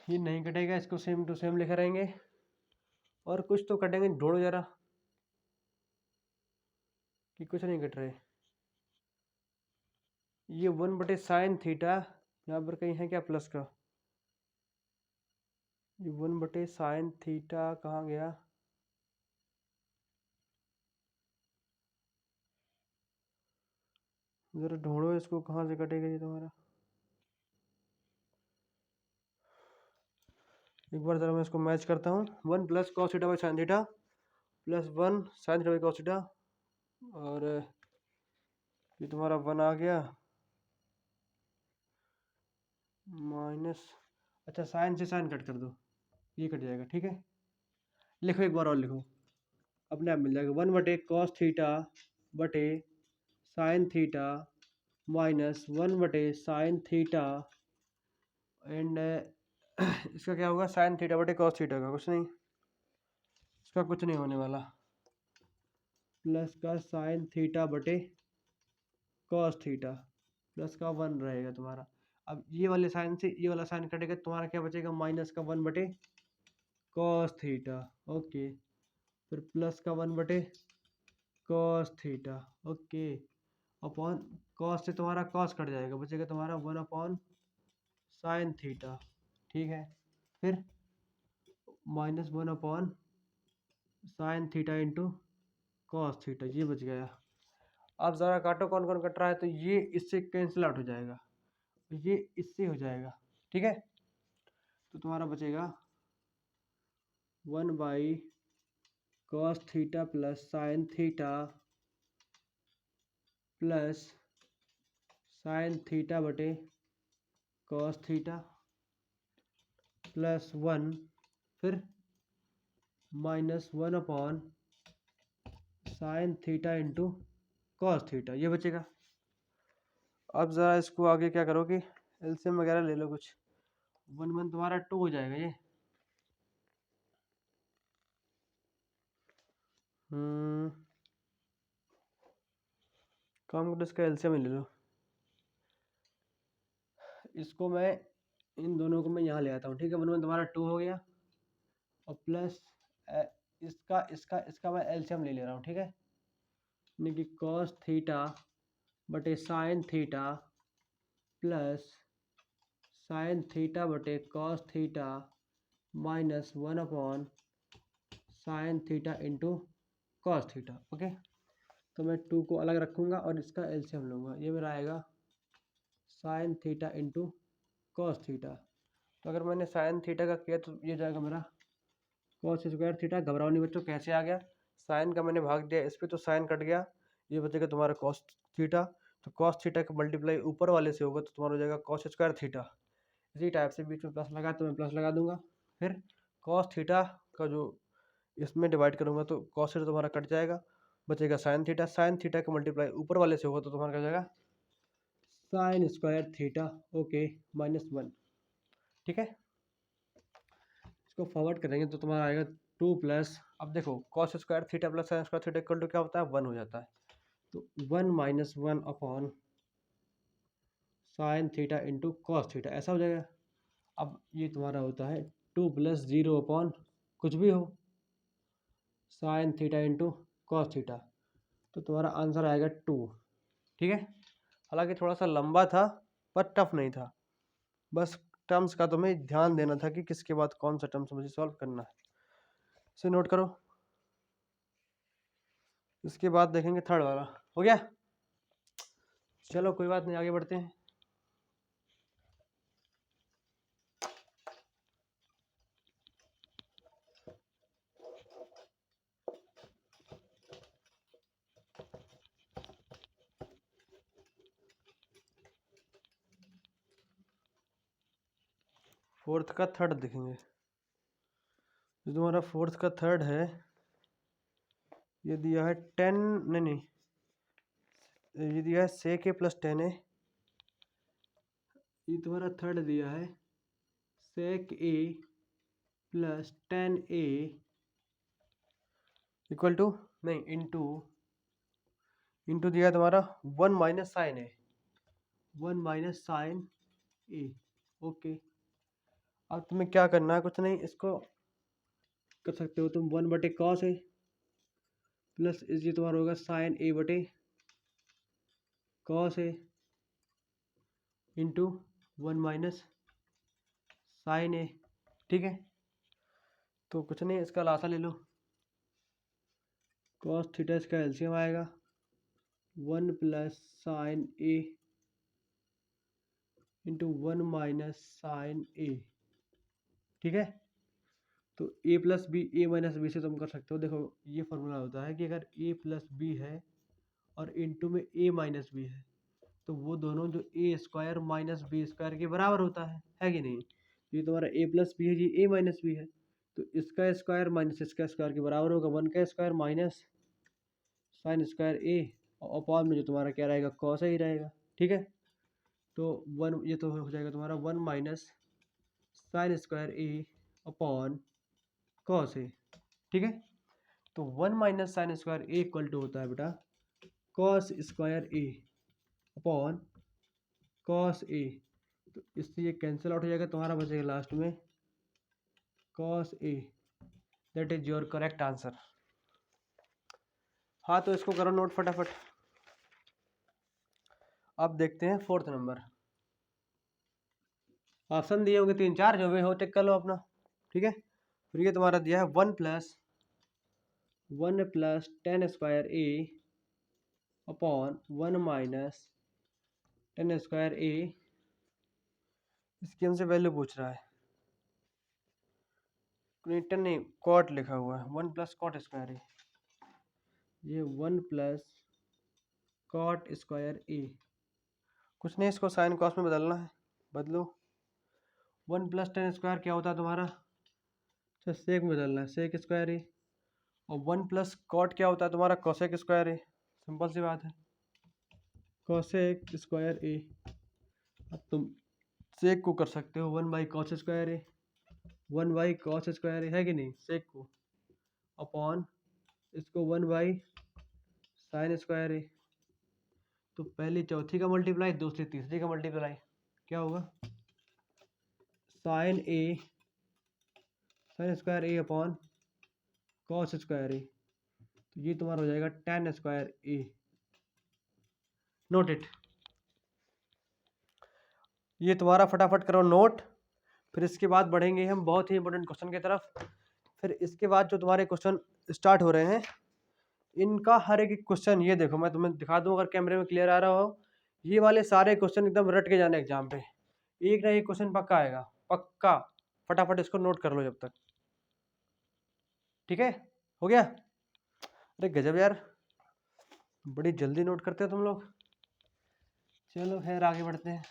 ये नहीं कटेगा। इसको सेम टू सेम लिखे रहेंगे। और कुछ तो कटेंगे, ढूंढो जरा कि कुछ नहीं कट रहे। ये 1/sin थीटा यहाँ पर कहीं है क्या प्लस का? ये 1/sin थीटा कहाँ गया? जरा ढूंढो इसको, कहाँ से कटेगा ये तुम्हारा। एक बार जरा मैं इसको मैच करता हूँ। 1 + cos θ/sin θ plus 1 sin θ/cos θ, और ये तुम्हारा 1 आ गया माइनस, अच्छा साइन से साइन कट कर दो, ये कट जाएगा। ठीक है, लिखो एक बार और लिखो, अपने आप मिल जाएगा। 1/cos θ/sin θ minus 1/sin θ and इसका क्या होगा? sin θ/cos θ का कुछ नहीं, इसका कुछ नहीं होने वाला, प्लस का sin θ/cos θ प्लस का 1 रहेगा तुम्हारा। अब ये वाले साइन से ये वाला साइन कटेगा, तुम्हारा क्या बचेगा? माइनस का 1/cos θ। ओके, फिर प्लस का 1/cos θ। ओके, अपॉन कॉस से तुम्हारा कॉस कट जाएगा, बचेगा तुम्हारा 1/sin θ। ठीक है, फिर -1/sin θ इंटू cos θ, ये बच गया। अब ज़रा काटो कौन कौन कट रहा है, तो ये इससे कैंसिल आउट हो जाएगा, ये इससे हो जाएगा। ठीक है, तो तुम्हारा बचेगा 1/cos θ plus sin θ plus sin θ/cos θ plus 1, फिर -1/sin θ इंटू cos θ, ये बचेगा। अब ज़रा इसको आगे क्या करो कि एलसीएम वगैरह ले लो कुछ। 1 तुम्हारा 2 हो जाएगा ये। काम करो, इसका एलसीएम ले लो। इसको मैं इन दोनों को मैं यहाँ ले आता हूँ। ठीक है, 1 तुम्हारा 2 हो गया, और प्लस इसका इसका इसका मैं एलसीएम ले ले रहा हूँ। ठीक है, यानी कि cos θ/sin θ plus sin θ/cos θ minus 1/sin θ into cos θ। Okay, तो मैं 2 को अलग रखूँगा और इसका एलसीएम लूँगा। ये मेरा आएगा sin θ इंटू cos θ। तो अगर मैंने sin θ का किया तो ये जाएगा मेरा cos²θ। घबराओ नहीं बच्चों, कैसे आ गया? साइन का मैंने भाग दिया इस पर, तो साइन कट गया, ये बचेगा तुम्हारा cos θ। तो cos θ का मल्टीप्लाई ऊपर वाले से होगा, तो तुम्हारा हो जाएगा cos²θ। इसी टाइप से बीच में प्लस लगा तो मैं प्लस लगा दूंगा, फिर cos θ का जो इसमें डिवाइड करूंगा तो cos θ तुम्हारा कट जाएगा, बचेगा sin θ। sin θ का मल्टीप्लाई ऊपर वाले से होगा तो तुम्हारा क्या हो जाएगा? sin²θ। ओके, -1। ठीक है, इसको फॉरवर्ड करेंगे तो तुम्हारा आएगा 2 प्लस, अब देखो cos² plus sin² equal to क्या होता है? 1 हो जाता है। तो 1 - 1/sin θ इंटू cos θ, ऐसा हो जाएगा। अब ये तुम्हारा होता है 2 + 0 कुछ भी हो sin θ इंटू cos θ, तो तुम्हारा आंसर आएगा 2। ठीक है, हालांकि थोड़ा सा लंबा था पर टफ नहीं था, बस टर्म्स का तुम्हें ध्यान देना था कि किसके बाद कौन सा टर्म्स मुझे सॉल्व करना है, इसे नोट करो। इसके बाद देखेंगे थर्ड वाला। हो गया, चलो कोई बात नहीं, आगे बढ़ते हैं। फोर्थ का थर्ड देखेंगे। जो तुम्हारा फोर्थ का थर्ड है, ये दिया है 10, नहीं, ये दिया है sec a + 10a। ये तुम्हारा थर्ड दिया है sec a + 10a equal to नहीं इंटू इंटू दिया तुम्हारा 1 minus sine A, 1 minus sine A. Okay, अब तुम्हें क्या करना है, कुछ नहीं, इसको कर सकते हो तुम 1/cos ए प्लस ये तुम्हारा होगा साइन ए बटे cos A into 1 minus sine ए। ठीक है, तो कुछ नहीं, इसका लासा ले लो, कॉस थीटा इसका एलसीएम आएगा 1 प्लस साइन ए इंटू 1 माइनस साइन ए। ठीक है, तो A plus B, A minus B से तुम कर सकते हो। देखो ये फॉर्मूला होता है कि अगर ए प्लस बी है और इंटू में ए माइनस बी है तो वो दोनों जो ए स्क्वायर माइनस बी स्क्वायर के बराबर होता है कि नहीं। ये तुम्हारा ए प्लस बी है, ये ए माइनस बी है, तो इसका स्क्वायर माइनस इसका स्क्वायर के बराबर होगा 1 का स्क्वायर माइनस साइन स्क्वायर ए, और अपॉन में जो तुम्हारा क्या रहेगा, कॉस ही रहेगा। ठीक है, तो 1 ये तो हो जाएगा तुम्हारा 1 minus sine square A upon cos A. ठीक है, तो 1 minus sine square A equal to होता है बेटा cos square A upon cos A. तो इससे ये कैंसिल आउट हो जाएगा, तुम्हारा बचेगा लास्ट में cos A. That is your correct answer. हाँ, तो इसको करो नोट फटाफट। अब देखते हैं 4th नंबर। ऑप्शन दिए होंगे 3-4, जो भी हो चेक कर लो अपना। ठीक है, फिर ये तुम्हारा दिया है 1 plus ten square A upon 1 minus tan square ए। इसकी हमसे वैल्यू पूछ रहा है, टेन नहीं कॉट लिखा हुआ है, 1 प्लस कॉट स्क्वायर ए, ये 1 प्लस कॉट स्क्वायर ए। कुछ नहीं, इसको साइन कॉस में बदलना है, बदलो। 1 प्लस टेन स्क्वायर क्या होता है तुम्हारा, अच्छा सेक में बदलना है, सेक स्क्वायर ए। और 1 प्लस कॉट क्या होता है तुम्हारा, कोसेक स्क्वायर ए। सिंपल सी बात है, कोसेक स्क्वायर ए। अब तुम सेक को कर सकते हो 1 by cos square A, 1 by cos square A है कि नहीं, सेक को अपॉन इसको 1 बाई साइन स्क्वायर ए। तो पहली चौथी का मल्टीप्लाई, दूसरी तीसरी का मल्टीप्लाई, क्या होगा sign A sign square A upon cos square ए। तो ये तुम्हारा हो जाएगा ten square A. Note it, ये तुम्हारा फटाफट करो नोट। फिर इसके बाद बढ़ेंगे हम बहुत ही इंपॉर्टेंट क्वेश्चन की तरफ। फिर इसके बाद जो तुम्हारे क्वेश्चन स्टार्ट हो रहे हैं, इनका हर एक क्वेश्चन, ये देखो मैं तुम्हें दिखा दूं अगर कैमरे में क्लियर आ रहा हो, ये वाले सारे क्वेश्चन एकदम रट के जाने एग्जाम पे, एक ना एक क्वेश्चन पक्का आएगा, पक्का। फटाफट इसको नोट कर लो जब तक। ठीक है, हो गया। अरे गजब यार, बड़ी जल्दी नोट करते हो तुम लोग। चलो खैर आगे बढ़ते हैं।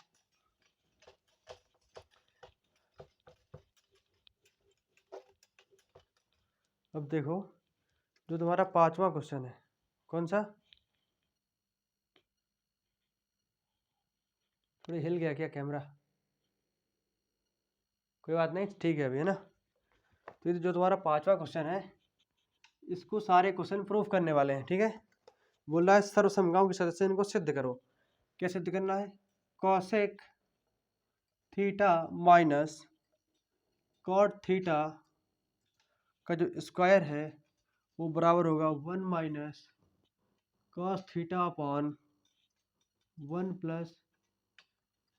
अब देखो जो तुम्हारा 5वां क्वेश्चन है, कौन सा, थोड़ी हिल गया क्या कैमरा, कोई बात नहीं, ठीक है अभी, है ना। तो ये जो तुम्हारा 5वां क्वेश्चन है, इसको सारे क्वेश्चन प्रूफ करने वाले हैं। ठीक है, बोल रहा है सर्वसमगाओं के सदस्य इनको सिद्ध करो। क्या सिद्ध करना है, cosec theta minus cot theta का जो स्क्वायर है वो बराबर होगा 1 minus cos theta upon 1 plus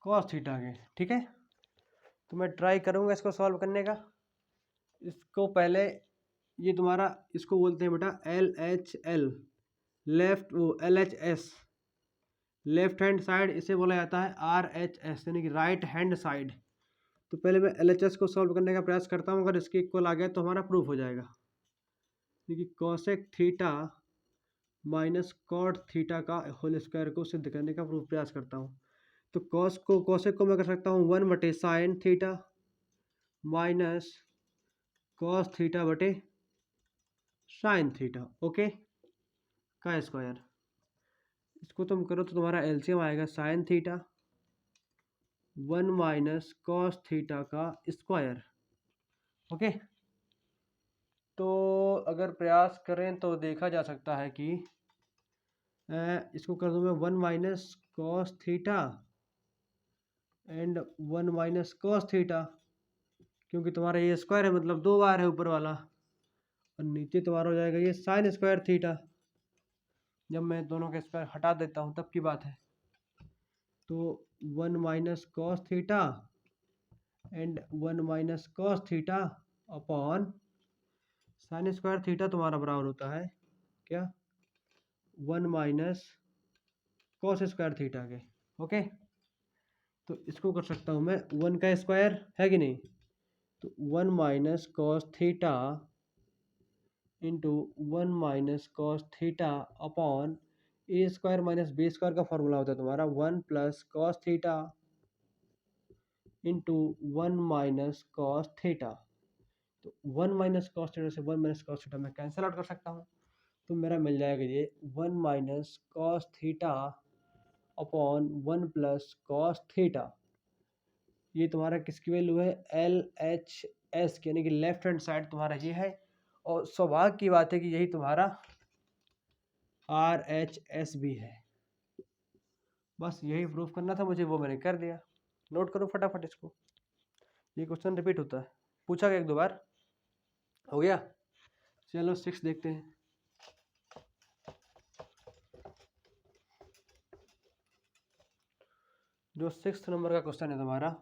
cos theta के। ठीक है, तो मैं ट्राई करूँगा इसको सॉल्व करने का। इसको पहले, ये तुम्हारा इसको बोलते हैं बेटा LHL, लेफ्ट वो LHS लेफ्ट हैंड साइड, इसे बोला जाता है RHS यानी कि राइट हैंड साइड। तो पहले मैं LHS को सॉल्व करने का प्रयास करता हूँ, अगर इसके इक्वल आ गया तो हमारा प्रूफ हो जाएगा। क्योंकि cosec theta minus cot theta का होल स्क्वायर को सिद्ध करने का प्रूफ प्रयास करता हूँ। तो कॉसेक को मैं कर सकता हूँ 1 बटे sine theta minus cos theta बटे साइन थीटा, ओके, का स्क्वायर। इसको तुम करो तो तुम्हारा एलसीएम आएगा sign theta 1 minus cos theta का स्क्वायर। ओके, तो अगर प्रयास करें तो देखा जा सकता है कि इसको कर दूँ मैं 1 minus cos theta and 1 minus cos theta, क्योंकि तुम्हारा ये स्क्वायर है मतलब 2 बार है ऊपर वाला, और नीचे तुम्हारा हो जाएगा ये साइन स्क्वायर थीटा। जब मैं दोनों के स्क्वायर हटा देता हूँ तब की बात है। तो 1 minus cos theta and 1 minus cos theta upon sine square theta तुम्हारा बराबर होता है क्या, 1 माइनस कॉस स्क्वायर थीटा के। ओके, तो इसको कर सकता हूँ मैं 1 का स्क्वायर है कि नहीं, तो 1 minus cos theta into 1 minus cos theta upon A square minus B square का फॉर्मूला होता है तुम्हारा 1 plus cos theta into 1 minus cos theta. तो 1 माइनस कॉस थीटा से 1 माइनस कॉस थीटा मैं कैंसिल आउट कर सकता हूँ, तो मेरा मिल जाएगा ये 1 minus cos theta upon 1 plus cos theta. ये तुम्हारा किसकी वैल्यू है, एल एच एस की, यानी कि लेफ्ट हैंड साइड तुम्हारा ये है। और सौभाग्य की बात है कि यही तुम्हारा आर एच एस भी है। बस यही प्रूफ करना था मुझे, वो मैंने कर दिया। नोट करो फटाफट इसको, ये क्वेश्चन रिपीट होता है, पूछा गया 1-2 बार। हो गया, चलो 6 देखते हैं। जो 6th नंबर का क्वेश्चन है तुम्हारा,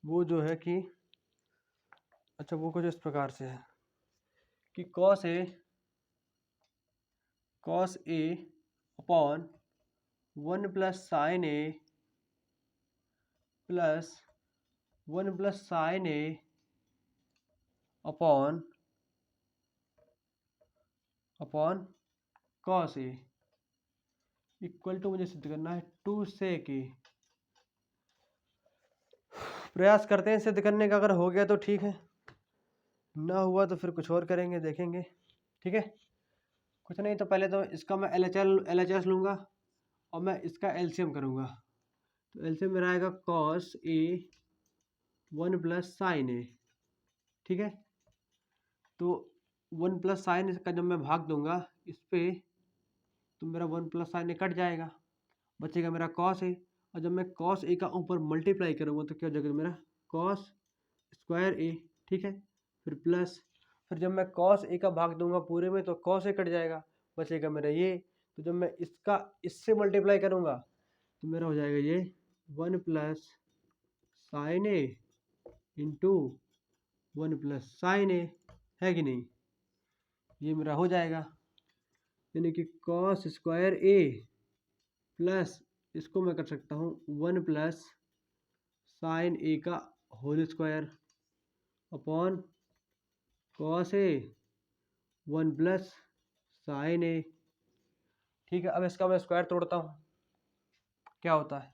वो जो है कि अच्छा वो कुछ इस प्रकार से है कि cos A upon 1 plus sine A plus 1 plus sine A upon cos A equal to, मुझे सिद्ध करना है 2 सेक ए। प्रयास करते हैं सिद्ध करने का, अगर हो गया तो ठीक है, ना हुआ तो फिर कुछ और करेंगे, देखेंगे। ठीक है, कुछ नहीं तो पहले तो इसका मैं LHS लूँगा और मैं इसका एलसीएम करूँगा। तो एलसीएम मेरा आएगा कॉस ए 1 प्लस साइन ए। ठीक है, तो 1 प्लस साइन का जब मैं भाग दूंगा इस पे, तो मेरा 1 प्लस साइन ए कट जाएगा, बचेगा मेरा कॉस ए। और जब मैं कॉस ए का ऊपर मल्टीप्लाई करूँगा तो क्या हो जाएगा मेरा कॉस स्क्वायर ए। ठीक है, फिर प्लस, फिर जब मैं कॉस ए का भाग दूंगा पूरे में तो कॉस ए कट जाएगा, बचेगा मेरा ये। तो जब मैं इसका इससे मल्टीप्लाई करूँगा तो मेरा हो जाएगा ये 1 प्लस साइन ए इंटू 1 प्लस साइन ए, है कि नहीं, ये मेरा हो जाएगा। यानी कि कॉस स्क्वायर ए प्लस इसको मैं कर सकता हूँ 1 प्लस साइन ए का होल स्क्वायर अपॉन कॉस ए 1 प्लस साइन ए। ठीक है, अब इसका मैं स्क्वायर तोड़ता हूँ, क्या होता है,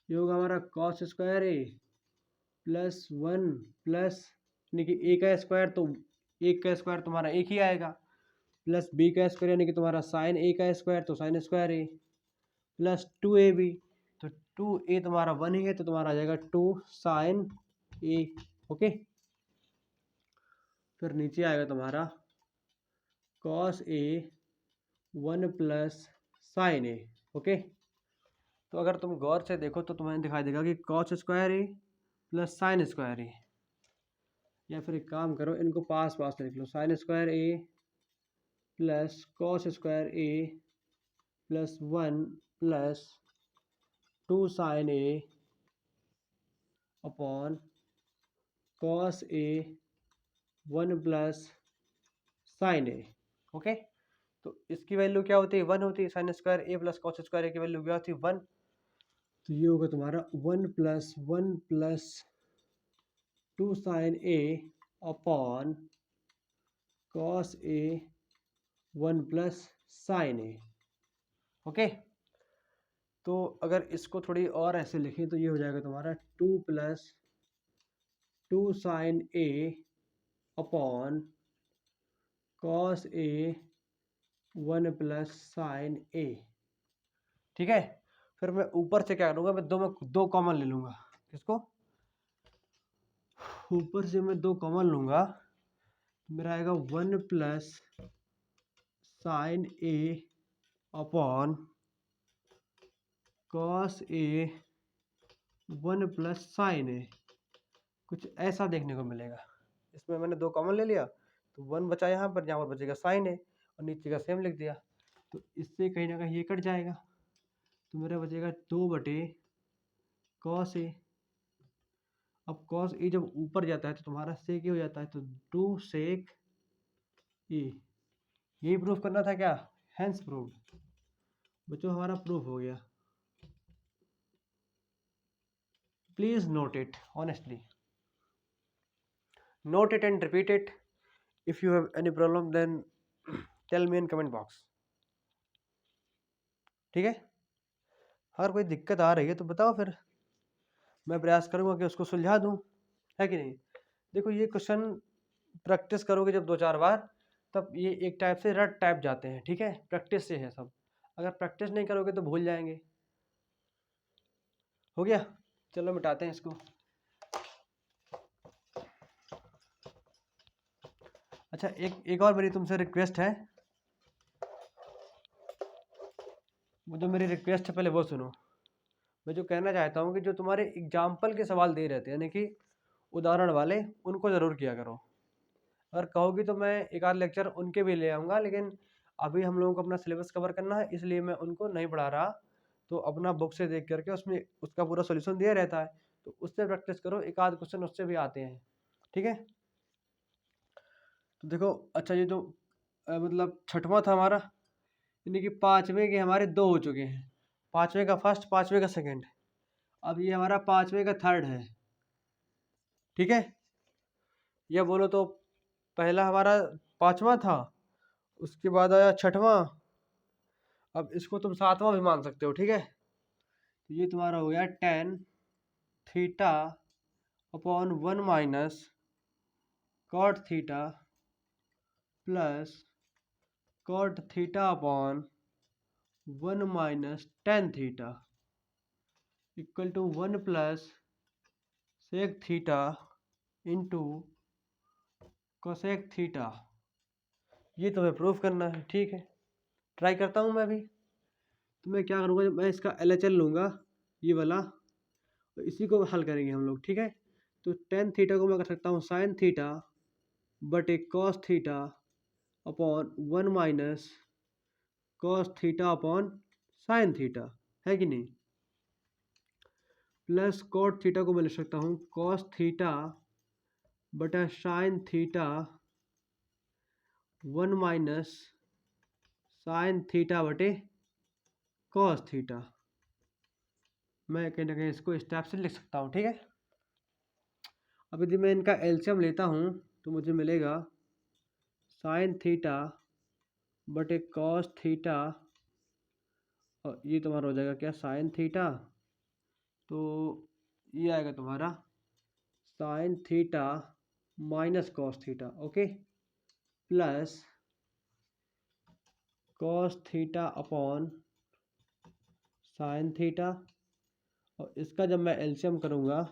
ये होगा हमारा cos square a plus 1 plus, यानी कि ए का स्क्वायर, तो एक का स्क्वायर तुम्हारा एक ही आएगा, प्लस बी का स्क्वायर यानी कि तुम्हारा साइन ए का स्क्वायर, तो sine square a plus 2ab, तो 2a तुम्हारा 1 ही है, तो तुम्हारा आ जाएगा 2 साइन ए। ओके, फिर नीचे आएगा तुम्हारा cos A 1 plus sine A. Okay, तो अगर तुम गौर से देखो तो तुम्हें दिखाई देगा कि cos square a plus sign square ए, या फिर एक काम करो इनको पास पास लिख लो, sign square a plus cos square a plus 1 plus 2 sine A upon cos A 1 plus sine A. Okay, तो इसकी वैल्यू क्या होती है, 1 होती है, sign square a plus cos square ए की वैल्यू क्या होती है, 1। तो ये होगा तुम्हारा 1 plus 1 plus 2 sine A upon cos A 1 plus sine A. Okay, तो अगर इसको थोड़ी और ऐसे लिखें तो ये हो जाएगा तुम्हारा 2 plus 2 sine A upon cos A 1 plus sine ए। ठीक है, फिर मैं ऊपर से क्या करूँगा, मैं दो कॉमन ले लूँगा, किसको, ऊपर से मैं 2 कॉमन लूँगा, मेरा आएगा 1 plus sine A upon cos A 1 plus sine ए, कुछ ऐसा देखने को मिलेगा। इसमें मैंने 2 कॉमन ले लिया तो 1 बचा यहाँ पर बचेगा साइन ए और नीचे का सेम लिख दिया, तो इससे कहीं ना कहीं ये कट जाएगा, तो मेरा बचेगा 2 बटे कॉस ए। अब कॉस ए जब ऊपर जाता है तो तुम्हारा सेक ए हो जाता है, तो 2 सेक ए। यही प्रूफ करना था क्या? Hence proof. बच्चों हमारा प्रूफ हो गया। Please note it honestly, note it and repeat it. If you have any problem then tell me in comment box. ठीक है, अगर कोई दिक्कत आ रही है तो बताओ, फिर मैं प्रयास करूंगा कि उसको सुलझा दूं, है कि नहीं। देखो ये क्वेश्चन प्रैक्टिस करोगे जब 2-4 बार, तब ये एक टाइप से रट टाइप जाते हैं। ठीक है, प्रैक्टिस से है सब, अगर प्रैक्टिस नहीं करोगे तो भूल जाएंगे। हो गया, चलो मिटाते हैं इसको। अच्छा, एक और मेरी तुमसे रिक्वेस्ट है, वो जो मेरी रिक्वेस्ट है पहले वो सुनो। मैं जो कहना चाहता हूँ कि जो तुम्हारे एग्जाम्पल के सवाल दे रहे थे, यानी कि उदाहरण वाले, उनको ज़रूर किया करो। अगर कहोगी तो मैं एक आध लेक्चर उनके भी ले आऊँगा, लेकिन अभी हम लोगों को अपना सिलेबस कवर करना है, इसलिए मैं उनको नहीं पढ़ा रहा। तो अपना बुक से देख करके उसमें उसका पूरा सोल्यूशन दिया रहता है, तो उससे प्रैक्टिस करो, एक आध क्वेश्चन उससे भी आते हैं। ठीक है, तो देखो अच्छा, ये जो मतलब छठवां था हमारा, यानी कि 5वें के हमारे 2 हो चुके हैं। 5वें का फर्स्ट, 5वें का सेकेंड, अब ये हमारा 5वें का थर्ड है। ठीक है, या बोलो तो पहला हमारा 5वां था, उसके बाद आया 6वां, अब इसको तुम 7वां भी मान सकते हो। ठीक है, तो ये तुम्हारा हो गया tan theta upon 1 minus cot theta plus cot theta upon 1 minus tan theta equal to 1 plus sec theta into cosec theta. ये तुम्हें प्रूफ करना है। ठीक है, ट्राई करता हूँ मैं भी। तो मैं क्या करूँगा, मैं इसका LHL लूँगा, ये वाला, तो इसी को हल करेंगे हम लोग। ठीक है, तो tan थीटा को मैं कर सकता हूँ साइन थीटा बटे cos theta upon 1 minus cos theta upon sine theta, है कि नहीं। प्लस कॉट थीटा को मैं लिख सकता हूँ कॉस थीटा बटा sign theta 1 minus sine theta बटे कॉस थीटा। मैं कहीं ना कहीं इसको इस टाइप से लिख सकता हूँ। ठीक है, अब यदि मैं इनका एलसीएम लेता हूँ तो मुझे मिलेगा साइन थीटा बटे कॉस थीटा, और ये तुम्हारा हो जाएगा क्या, साइन थीटा, तो ये आएगा तुम्हारा sine theta minus cos theta, okay, plus cos theta upon sine theta, और इसका जब मैं एलसीएम करूँगा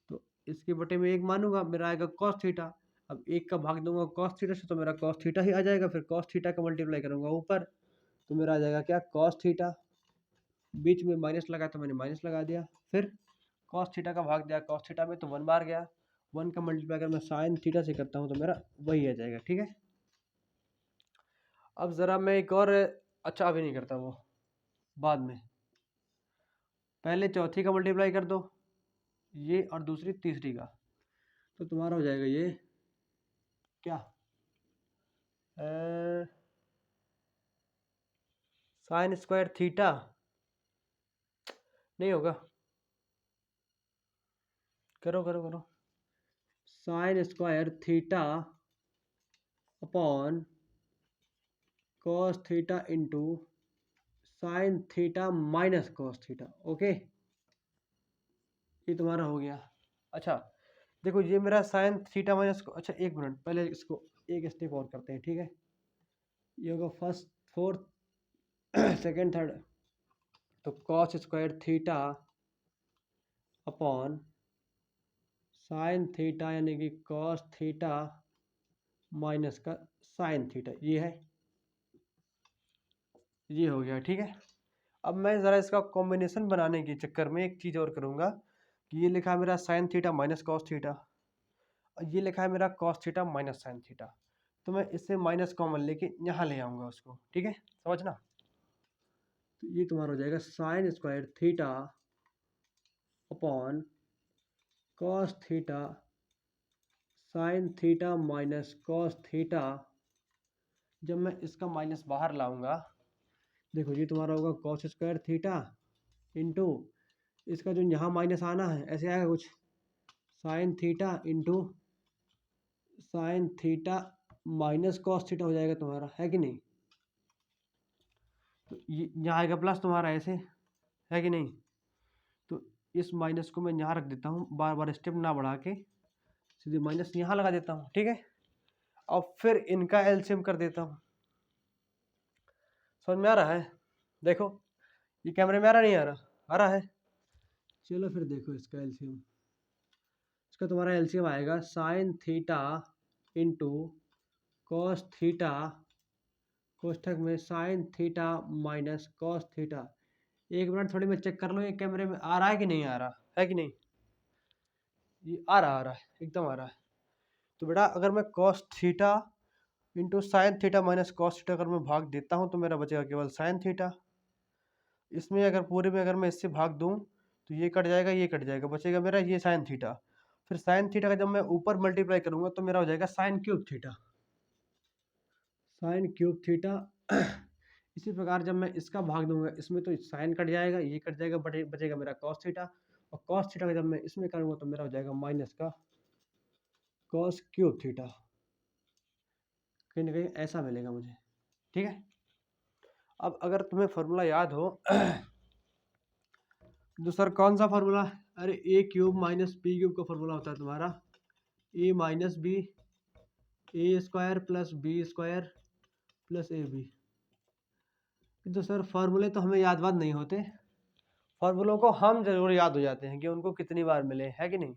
तो इसके बटे में 1 मानूंगा, मेरा आएगा कॉस थीटा। अब 1 का भाग दूंगा कॉस थीटा से तो मेरा कॉस थीटा ही आ जाएगा, फिर कॉस थीटा का मल्टीप्लाई करूंगा ऊपर, तो मेरा आ जाएगा क्या, कॉस थीटा। बीच में माइनस लगा तो मैंने माइनस लगा दिया, फिर कॉस थीटा का भाग दिया कॉस थीटा में तो 1 बार गया, 1 का मल्टीप्लाई अगर मैं साइन थीटा से करता हूँ तो मेरा वही आ जाएगा। ठीक है, अब ज़रा मैं एक और, अच्छा अभी नहीं करता, वो बाद में, पहले चौथी का मल्टीप्लाई कर दो ये, और दूसरी तीसरी का, तो तुम्हारा हो जाएगा ये क्या, साइन स्क्वायर थीटा, नहीं होगा, करो करो करो, sign square theta upon cos theta into sine theta minus cos theta, okay, ये तुम्हारा हो गया। अच्छा देखो, ये मेरा साइन थीटा माइनस, अच्छा एक मिनट, पहले इसको एक स्टेप और करते हैं। ठीक है, ये होगा फर्स्ट, फोर्थ, सेकेंड, थर्ड, तो cos square theta upon sine theta यानी कि कॉस थीटा माइनस का साइन थीटा, ये है, ये हो गया। ठीक है, अब मैं ज़रा इसका कॉम्बिनेशन बनाने के चक्कर में एक चीज़ और करूँगा कि ये लिखा है मेरा sine theta minus cos theta, और ये लिखा है मेरा cos theta minus sine theta, तो मैं इससे माइनस कॉमन लेके यहाँ ले आऊँगा उसको। ठीक है, समझना। तो ये तुम्हारा हो जाएगा sine square theta upon cos theta sine theta minus cos theta. जब मैं इसका माइनस बाहर लाऊंगा, देखो ये तुम्हारा होगा कॉस स्क्वायर थीटा इंटू इसका जो यहाँ माइनस आना है ऐसे आएगा कुछ, sign theta into sine theta minus cos theta हो जाएगा तुम्हारा, है कि नहीं। तो ये यहाँ आएगा प्लस तुम्हारा ऐसे, है कि नहीं। तो इस माइनस को मैं यहाँ रख देता हूँ, बार बार स्टेप ना बढ़ा के सीधे माइनस यहाँ लगा देता हूँ। ठीक है, और फिर इनका एलसीएम कर देता हूँ। समझ में आ रहा है? देखो ये कैमरे में आ रहा नहीं आ रहा? आ रहा है। चलो फिर देखो इसका एलसीएम। इसका तुम्हारा एलसीएम आएगा sign theta into cos theta कोष्ठक में sine theta minus cos theta. एक मिनट थोड़ी मैं चेक कर लो ये कैमरे में आ रहा है कि नहीं आ रहा, है कि नहीं। ये आ रहा है, एकदम आ रहा है। तो बेटा अगर मैं cos theta into sine theta minus cos theta अगर मैं भाग देता हूँ तो मेरा बचेगा केवल साइन थीटा। इसमें अगर पूरे में अगर मैं इससे भाग दूँ तो ये कट जाएगा, ये कट जाएगा, बचेगा मेरा ये साइन थीटा। फिर साइन थीटा का जब मैं ऊपर मल्टीप्लाई करूँगा तो मेरा हो जाएगा sign cube theta, sign cube theta. इसी प्रकार जब मैं इसका भाग दूंगा इसमें तो साइन कट जाएगा, ये कट जाएगा, बचेगा मेरा कॉस थीटा। और कॉस थीटा का जब मैं इसमें करूँगा तो मेरा हो जाएगा माइनस का कॉस क्यूब थीटा। कहीं ना कहीं ऐसा मिलेगा मुझे। ठीक है, अब अगर तुम्हें फॉर्मूला याद हो तो सर कौन सा फॉर्मूला, अरे A cube minus B cube का फॉर्मूला होता है तुम्हारा A minus B A square plus B square plus A B. तो सर फार्मूले तो हमें याद वाद नहीं होते, फार्मूलों को हम जरूर याद हो जाते हैं कि उनको कितनी बार मिले, है कि नहीं।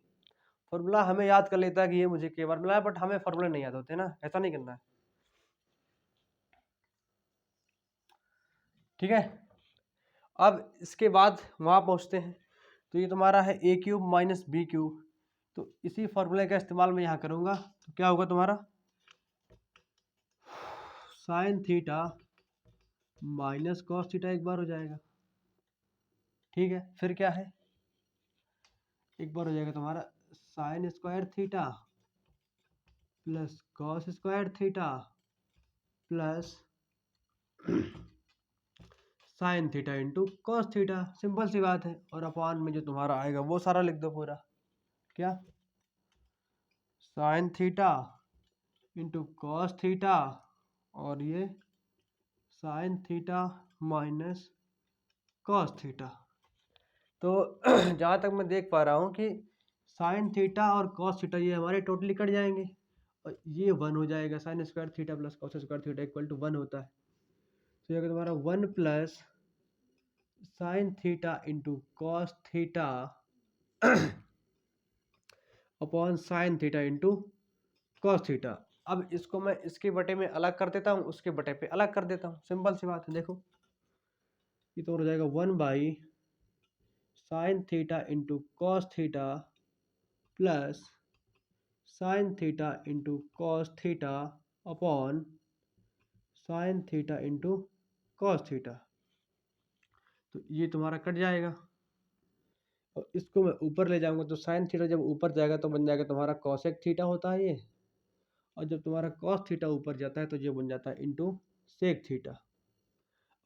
फार्मूला हमें याद कर लेता है कि ये मुझे कई बार मिला है, बट हमें फार्मूले नहीं याद होते ना, ऐसा नहीं करना है। ठीक है, अब इसके बाद वहाँ पहुँचते हैं। तो ये तुम्हारा है ए क्यूब माइनस बी क्यूब, तो इसी फार्मूले का इस्तेमाल मैं यहाँ करूँगा। तो क्या होगा तुम्हारा sine theta minus cos theta एक बार हो जाएगा। ठीक है, फिर क्या है, एक बार हो जाएगा तुम्हारा sine square theta plus cos square theta plus sine theta into cos theta. Simple सी बात है। और अपॉन में जो तुम्हारा आएगा वो सारा लिख दो पूरा, क्या sign theta into cos theta और ये sine theta minus cos theta. तो जहाँ तक मैं देख पा रहा हूँ कि साइन थीटा और कॉस थीटा ये हमारे टोटली कट जाएंगे और ये 1 हो जाएगा। Sine square theta plus cos square theta equal to 1 होता है। तो ये तुम्हारा 1 plus sine theta into cos theta upon sine theta into cos theta. अब इसको मैं इसके बटे में अलग कर देता हूँ, उसके बटे पे अलग कर देता हूँ। सिंपल सी बात है। देखो ये तो हो जाएगा 1 by sine theta into cos theta plus sine theta into cos theta upon sine theta into cos theta. तो ये तुम्हारा कट जाएगा और इसको मैं ऊपर ले जाऊंगा तो साइन थीटा जब ऊपर जाएगा तो बन जाएगा तुम्हारा कॉसेक थीटा होता है ये, और जब तुम्हारा कॉस थीटा ऊपर जाता है तो ये बन जाता है इंटू सेक थीटा,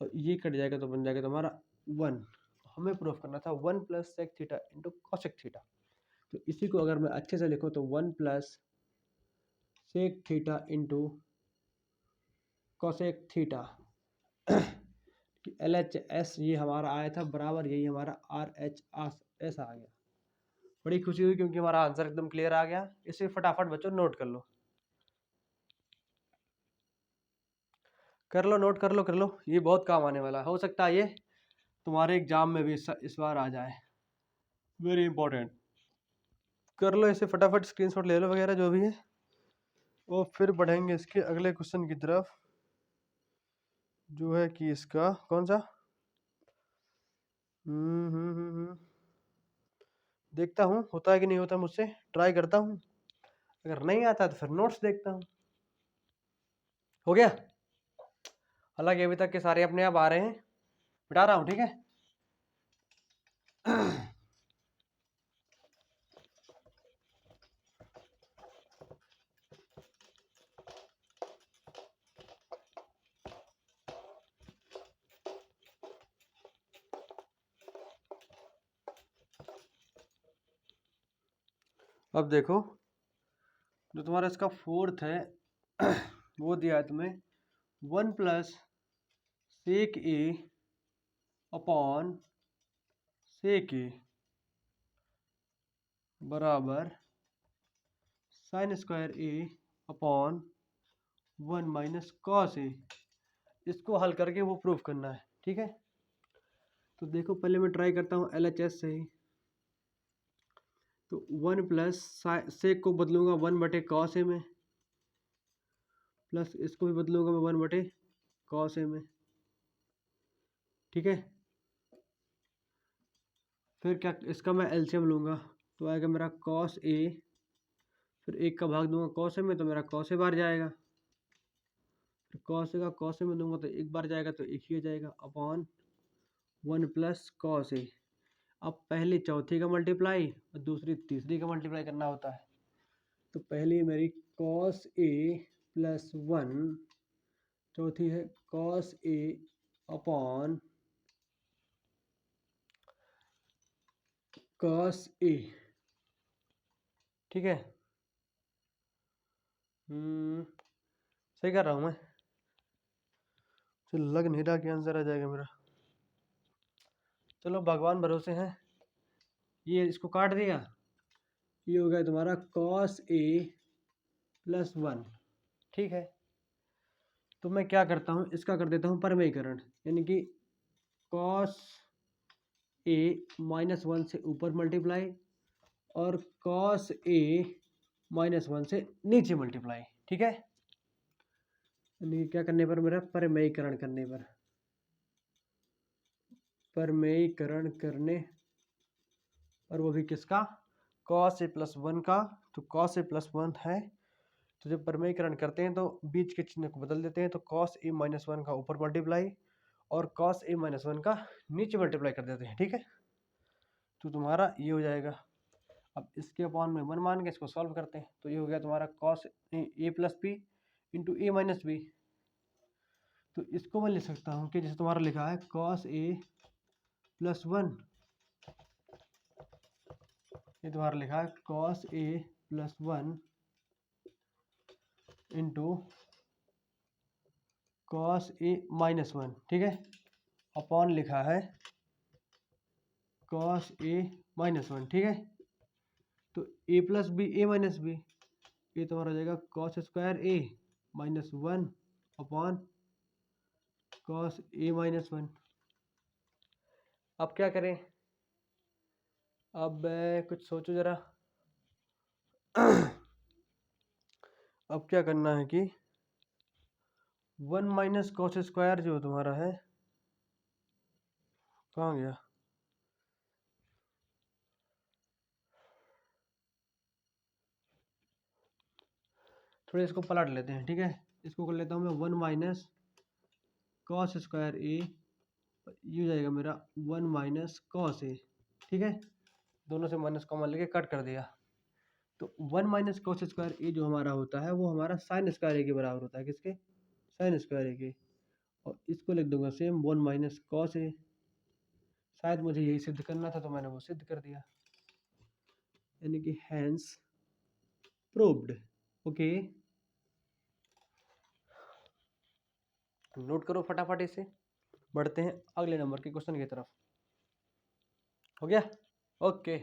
और ये कट जाएगा तो बन जाएगा तुम्हारा 1। हमें प्रूफ करना था 1 plus sec theta into cosec theta. तो इसी को अगर मैं अच्छे से लिखूँ तो 1 plus sec theta into cosec theta LHS ये हमारा आया था बराबर, यही हमारा RHS आ गया। बड़ी खुशी हुई क्योंकि हमारा आंसर एकदम क्लियर आ गया। इसे फटाफट बच्चों नोट कर लो, कर लो, नोट कर लो, कर लो। ये बहुत काम आने वाला है। हो सकता है ये तुम्हारे एग्जाम में भी इस बार आ जाए। Very important. कर लो इसे फटाफट, स्क्रीनशॉट ले लो वगैरह जो भी है, और फिर बढ़ेंगे इसके अगले क्वेश्चन की तरफ, जो है कि इसका कौन सा, देखता हूँ होता है कि नहीं होता, मुझसे ट्राई करता हूँ, अगर नहीं आता तो फिर नोट्स देखता हूँ। हो गया, हालांकि अभी तक के सारे अपने आप आ रहे हैं, बिठा रहा हूँ, ठीक है। अब देखो, जो तुम्हारा इसका फोर्थ है वो दिया है तुम्हें 1 + sec a upon sec a बराबर sin² a upon 1 - cos a। इसको हल करके वो प्रूफ करना है, ठीक है। तो देखो पहले मैं ट्राई करता हूँ LHS से ही। तो 1 + sec को बदलूंगा 1/cos a में, प्लस इसको भी बदलूंगा मैं 1/cos a में, ठीक है। फिर क्या, इसका मैं एलसीएम लूँगा, तो आएगा मेरा cos a, फिर 1 का भाग दूंगा cos a में तो मेरा cos a बार जाएगा, फिर cos a का cos a में दूंगा तो 1 बार जाएगा, तो 1 ही हो जाएगा, अपॉन 1 + cos a। अब पहली चौथी का मल्टीप्लाई और दूसरी तीसरी का मल्टीप्लाई करना होता है। तो पहली मेरी cos a + 1, चौथी है cos a upon cos a, ठीक है। सही कर रहा हूँ मैं, चलो लग नहीं रहा कि आंसर आ जाएगा मेरा, चलो भगवान भरोसे हैं। ये इसको काट दिया, ये हो गया तुम्हारा cos a + 1, ठीक है। तो मैं क्या करता हूँ, इसका कर देता हूँ परमेयीकरण, यानी कि cos a -1 से ऊपर मल्टीप्लाई और cos a -1 से नीचे मल्टीप्लाई, ठीक है। यानी क्या करने पर, मेरा परमेयीकरण करने पर, परमेयीकरण करने और वो भी किसका, cos a + 1 का। तो cos a + 1 है, तो जब परमेयीकरण करते हैं तो बीच के चिन्ह को बदल देते हैं, तो cos a - 1 का ऊपर मल्टीप्लाई और cos a - 1 का नीचे मल्टीप्लाई कर देते हैं, ठीक है। तो तुम्हारा ये हो जाएगा। अब इसके अपॉन में 1 मान के इसको सॉल्व करते हैं, तो ये हो गया तुम्हारा cos a + b into a - b। तो इसको मैं लिख सकता हूँ कि जैसे तुम्हारा लिखा है cos a + 1, ये तुम्हारा लिखा है cos a + 1 into cos a - 1, ठीक है, अपॉन लिखा है cos a - 1, ठीक है। तो a + b a - b, ये तुम्हारा हो जाएगा cos² a - 1 upon cos a - 1। अब क्या करें, अब कुछ सोचो जरा। अब क्या करना है कि 1 - cos² जो तुम्हारा है, कहाँ गया, थोड़ा इसको पलट लेते हैं, ठीक है। इसको कर लेता हूँ मैं 1 - cos² a, ये हो जाएगा मेरा 1 - cos a, ठीक है। दोनों से माइनस कॉमन लेके कट कर दिया, तो 1 - cos² a जो हमारा होता है वो हमारा sin² a के बराबर होता है, किसके, sin² a के। और इसको लिख दूंगा सेम 1 - cos a, शायद मुझे यही सिद्ध करना था तो मैंने वो सिद्ध कर दिया, यानी कि हैंस प्रूव्ड। ओके, नोट करो फटाफट इसे, बढ़ते हैं अगले नंबर के क्वेश्चन की तरफ। हो गया, ओके।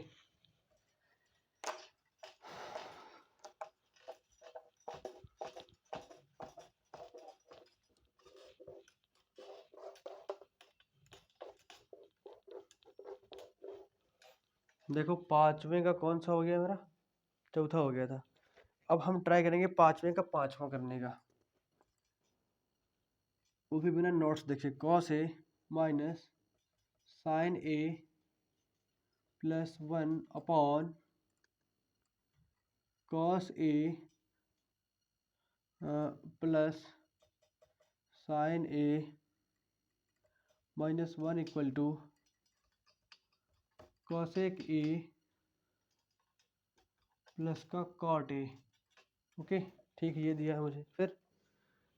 देखो पांचवें का कौन सा हो गया मेरा, चौथा हो गया था। अब हम ट्राई करेंगे पाँचवें का पाँचवा करने का, वो भी बिना नोट्स देखे। Cos A minus sine A plus 1 upon cos A plus sine A minus 1 equal to cosec A plus का कॉट ए। ओके, ठीक है, ये दिया है मुझे। फिर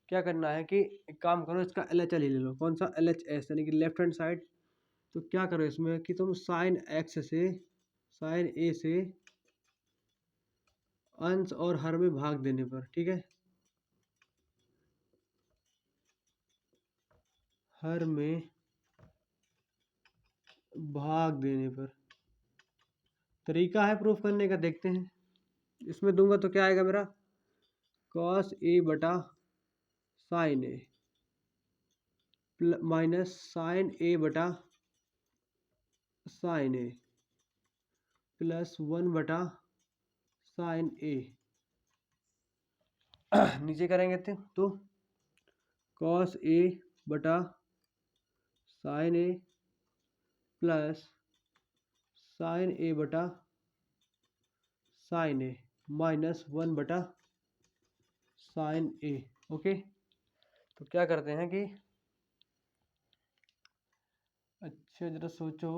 क्या करना है कि एक काम करो, इसका एल एच एल ही ले लो। कौन सा? एल एच एस, यानी कि लेफ्ट हैंड साइड। तो क्या करो इसमें कि तुम साइन एक्स से, साइन ए से अंश और हर में भाग देने पर, ठीक है, हर में भाग देने पर तरीका है प्रूफ करने का, देखते हैं। इसमें दूंगा तो क्या आएगा मेरा? कॉस ए बटा साइन ए माइनस साइन ए बटा साइन ए प्लस 1 बटा साइन ए। नीचे करेंगे तो कॉस ए बटा साइन ए प्लस साइन ए बटा साइन ए माइनस 1 बटा साइन ए। ओके, तो क्या करते हैं कि अच्छा जरा सोचो,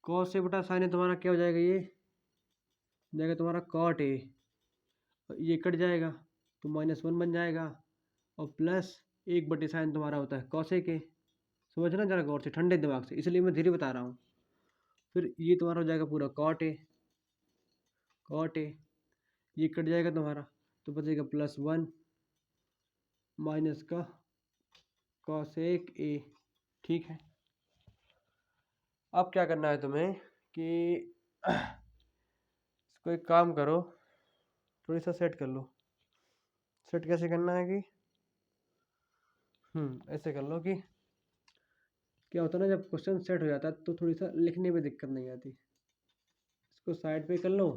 कॉस ए बटा साइन ए तुम्हारा क्या हो जाएगा? ये जाएगा तुम्हारा कॉट ए, ये कट जाएगा तो -1 बन जाएगा, और प्लस 1/साइन तुम्हारा होता है कॉस ए के। समझना जरा गौर से, ठंडे दिमाग से, इसलिए मैं धीरे बता रहा हूँ। फिर ये तुम्हारा हो जाएगा पूरा कॉट ए, कॉट ए, ये कट जाएगा तुम्हारा तो बचेगा +1 माइनस का कॉसेक ए। ठीक है, अब क्या करना है तुम्हें कि इसको एक काम करो, थोड़ी सा सेट कर लो। सेट कैसे करना है कि ऐसे कर लो कि क्या होता है ना, जब क्वेश्चन सेट हो जाता है तो थोड़ी सा लिखने में दिक्कत नहीं आती। इसको साइड पे कर लो,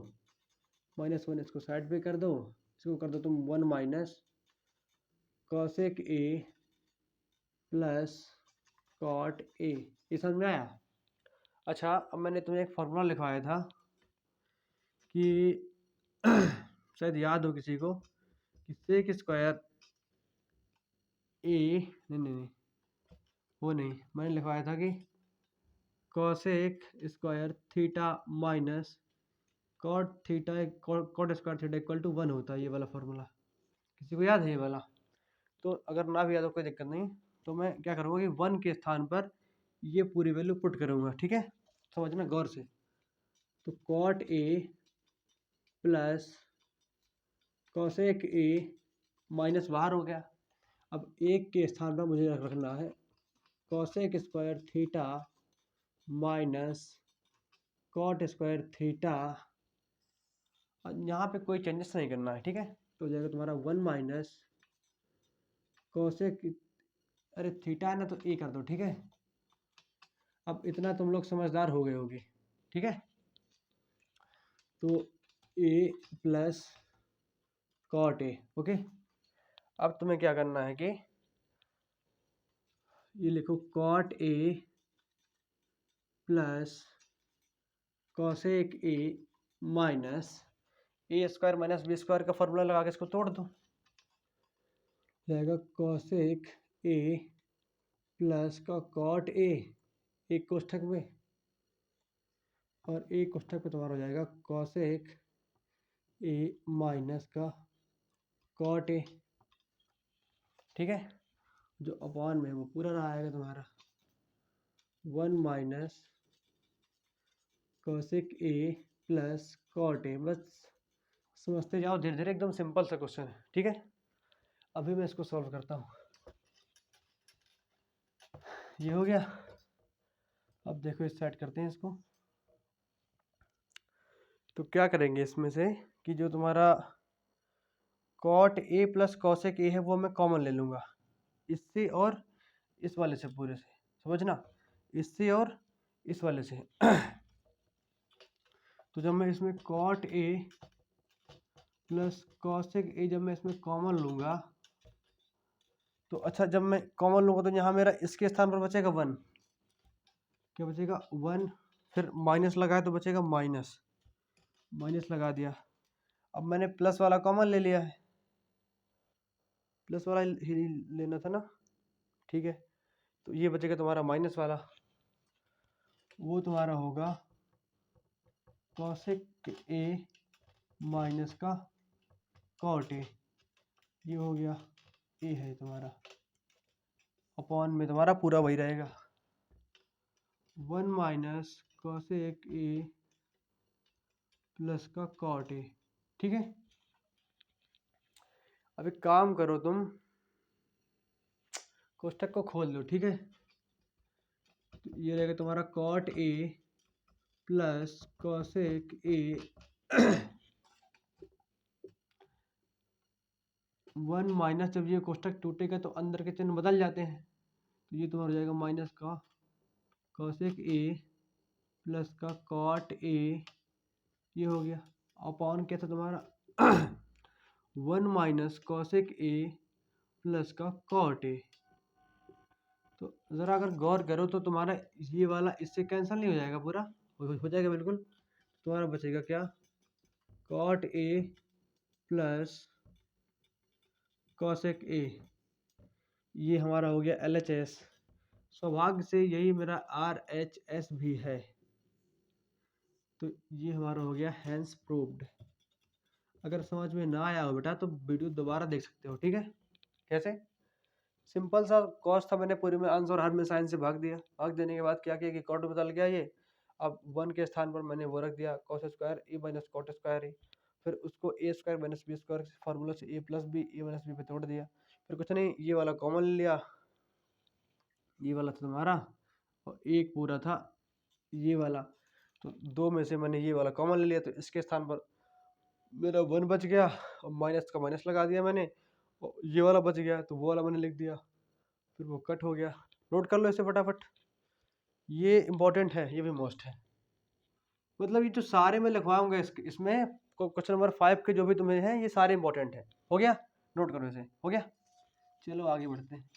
-1 इसको साइड पे कर दो, इसको कर दो तुम 1 minus cosec A plus cot A. ये समझ में आया? अच्छा, अब मैंने तुम्हें एक फॉर्मूला लिखवाया था कि शायद याद हो किसी को, कि सेक स्क्वायर ए, नहीं, वो नहीं, मैंने लिखवाया था कि cosec square theta minus cot theta, cot square theta equal to 1 होता है। ये वाला फॉर्मूला किसी को याद है? ये वाला तो अगर ना भी याद हो कोई दिक्कत नहीं, तो मैं क्या करूँगा कि 1 के स्थान पर ये पूरी वैल्यू पुट करूँगा। ठीक है, समझना गौर से। तो cot A plus cosec A minus बाहर हो गया, अब 1 के स्थान पर मुझे रखना है cosec square theta minus cot square theta. यहाँ पे कोई चेंजेस नहीं करना है, ठीक है। तो हो जाएगा तुम्हारा 1 माइनस कॉसेक, अरे थीटा है ना तो ए कर दो, ठीक है। अब इतना तुम लोग समझदार हो गए होगे, ठीक है। तो A plus cot A, okay. अब तुम्हें क्या करना है कि ये लिखो cot A plus cosec A minus A square minus B square का फॉर्मूला लगा के इसको तोड़ दो, जाएगा कॉसेक ए प्लस का कॉट ए एक कोष्ठक में, और एक कोष्ठक पे तुम्हारा हो जाएगा कॉसेक ए माइनस का कॉट ए। ठीक है, जो अपॉन में वो पूरा रहा आएगा तुम्हारा 1 minus cosec A plus cot A. बस समझते जाओ धीरे धीरे, एकदम सिंपल सा क्वेश्चन है, ठीक है। अभी मैं इसको सॉल्व करता हूँ। ये हो गया। अब देखो इस साइड करते हैं इसको। तो क्या करेंगे इसमें से कि जो तुम्हारा cot A plus cosec A है वो मैं कॉमन ले लूँगा, इससे और इस वाले से, पूरे से समझना, इससे और इस वाले से। तो तो जब मैं इसमें cot A plus cosec A जब मैं इसमें कॉमन लूँगा तो अच्छा, जब मैं कॉमन लूँगा तो यहाँ मेरा इसके स्थान पर बचेगा 1, क्या बचेगा 1, फिर माइनस लगाया तो बचेगा माइनस, माइनस लगा दिया। अब मैंने प्लस वाला कॉमन ले लिया है, प्लस वाला ही लेना था ना, ठीक है। तो ये बचेगा तुम्हारा माइनस वाला, वो तुम्हारा होगा कॉसेक ए माइनस का कॉट ए, ये हो गया ए है तुम्हारा, अपॉन में तुम्हारा पूरा वही रहेगा 1 माइनस कॉसेक ए प्लस का कॉट ए, ठीक है। अब एक काम करो, तुम कोष्टक को खोल दो, ठीक है। तो ये रहेगा तुम्हारा cot A plus cosec A 1 minus, जब ये कोष्टक टूटेगा तो अंदर के चिन्ह बदल जाते हैं, तो ये तुम्हारा हो जाएगा माइनस का कॉसेक ए प्लस का कॉट ए, ये हो गया अपॉन क्या था तुम्हारा 1 माइनस कॉसेक ए प्लस का कॉट ए। तो ज़रा अगर गौर करो तो तुम्हारा ये वाला इससे कैंसिल नहीं हो जाएगा, पूरा हो जाएगा बिल्कुल। तुम्हारा बचेगा क्या, cot A plus cosec A, ये हमारा हो गया LHS। सौभाग्य से यही मेरा RHS भी है, तो ये हमारा हो गया हैंस प्रूव्ड। अगर समझ में ना आया हो बेटा तो वीडियो दोबारा देख सकते हो, ठीक है। कैसे, सिंपल सा कॉस था, मैंने पूरी में आंसर हर में साइन से भाग दिया, भाग देने के बाद क्या किया कि कॉट बदल गया ये, अब 1 के स्थान पर मैंने वो रख दिया cos square A minus cot square A, फिर उसको A square minus B square formula से A plus B A minus B पे तोड़ दिया, फिर कुछ नहीं, ये वाला कॉमन ले लिया, ये वाला था तुम्हारा, और एक पूरा था ये वाला, तो 2 में से मैंने ये वाला कॉमन ले लिया, तो इसके स्थान पर मेरा 1 बच गया, और माइनस का माइनस लगा दिया मैंने, और ये वाला बच गया तो वो वाला मैंने लिख दिया, फिर वो कट हो गया। नोट कर लो इसे फटाफट, ये इंपॉर्टेंट है, ये भी मोस्ट है। मतलब ये जो सारे मैं लिखवाऊंगा इसमें क्वेश्चन नंबर 5 के जो भी तुम्हें हैं ये सारे इंपॉर्टेंट है। हो गया, नोट करो इसे, हो गया। चलो आगे बढ़ते हैं।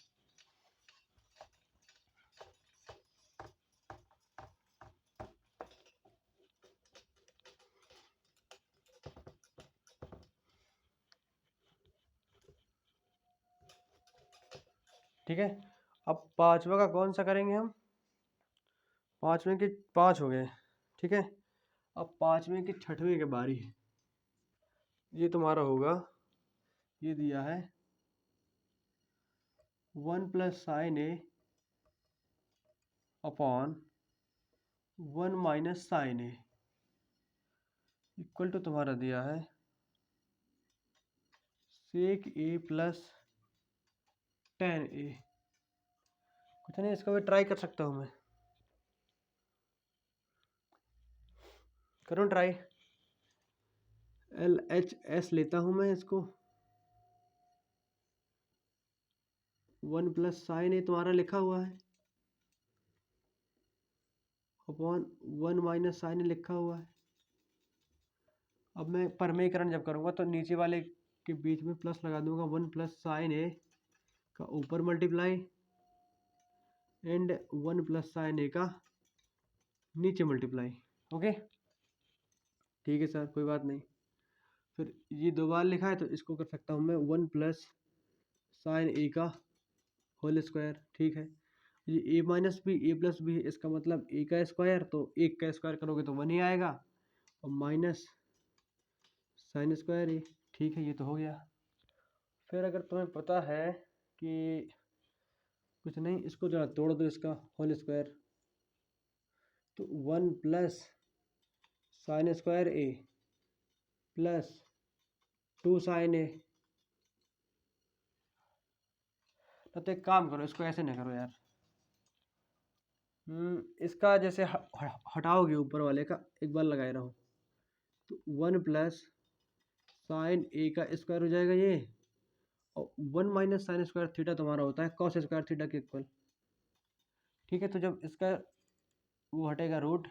ठीक है, अब पांचवा का कौन सा करेंगे हम, पांचवें के 5 हो गए, ठीक है। अब पांचवें के छठवें के बारी है, ये तुम्हारा होगा, ये दिया है 1 plus sine A upon 1 minus sine A equal to तुम्हारा दिया है सेक ए प्लस टेन ए। कुछ नहीं, इसको भी ट्राई कर सकता हूँ मैं, करूँ ट्राई, LHS लेता हूँ मैं इसको, 1 प्लस साइन ए तुम्हारा लिखा हुआ है अपॉन 1 माइनस साइन ए लिखा हुआ है। अब मैं परमेयकरण जब करूँगा तो नीचे वाले के बीच में प्लस लगा दूंगा, 1 प्लस साइन ए का ऊपर मल्टीप्लाई एंड 1 प्लस साइन ए का नीचे मल्टीप्लाई। ओके ठीक है सर, कोई बात नहीं। फिर ये 2 बार लिखा है तो इसको कर सकता हूँ मैं 1 प्लस साइन ए का होल स्क्वायर, ठीक है। ये ए माइनस बी ए प्लस बी है, इसका मतलब ए का स्क्वायर, तो 1 का स्क्वायर करोगे तो 1 ही आएगा, और माइनस साइन स्क्वायर ए, ठीक है, ये तो हो गया। फिर अगर तुम्हें पता है कि कुछ नहीं, इसको जरा तोड़ दो इसका होल स्क्वायर, तो 1 plus sign square a plus 2 sine ए। तो एक काम करो, इसको ऐसे नहीं करो यार, इसका जैसे हटाओगे ऊपर वाले का, एक बार लगाए रहो, तो 1 प्लस साइन ए का स्क्वायर हो जाएगा ये, और 1 माइनस साइन स्क्वायर थीटा तुम्हारा होता है कॉस स्क्वायर थीटा के इक्वल, ठीक है। तो जब इसका वो हटेगा रूट,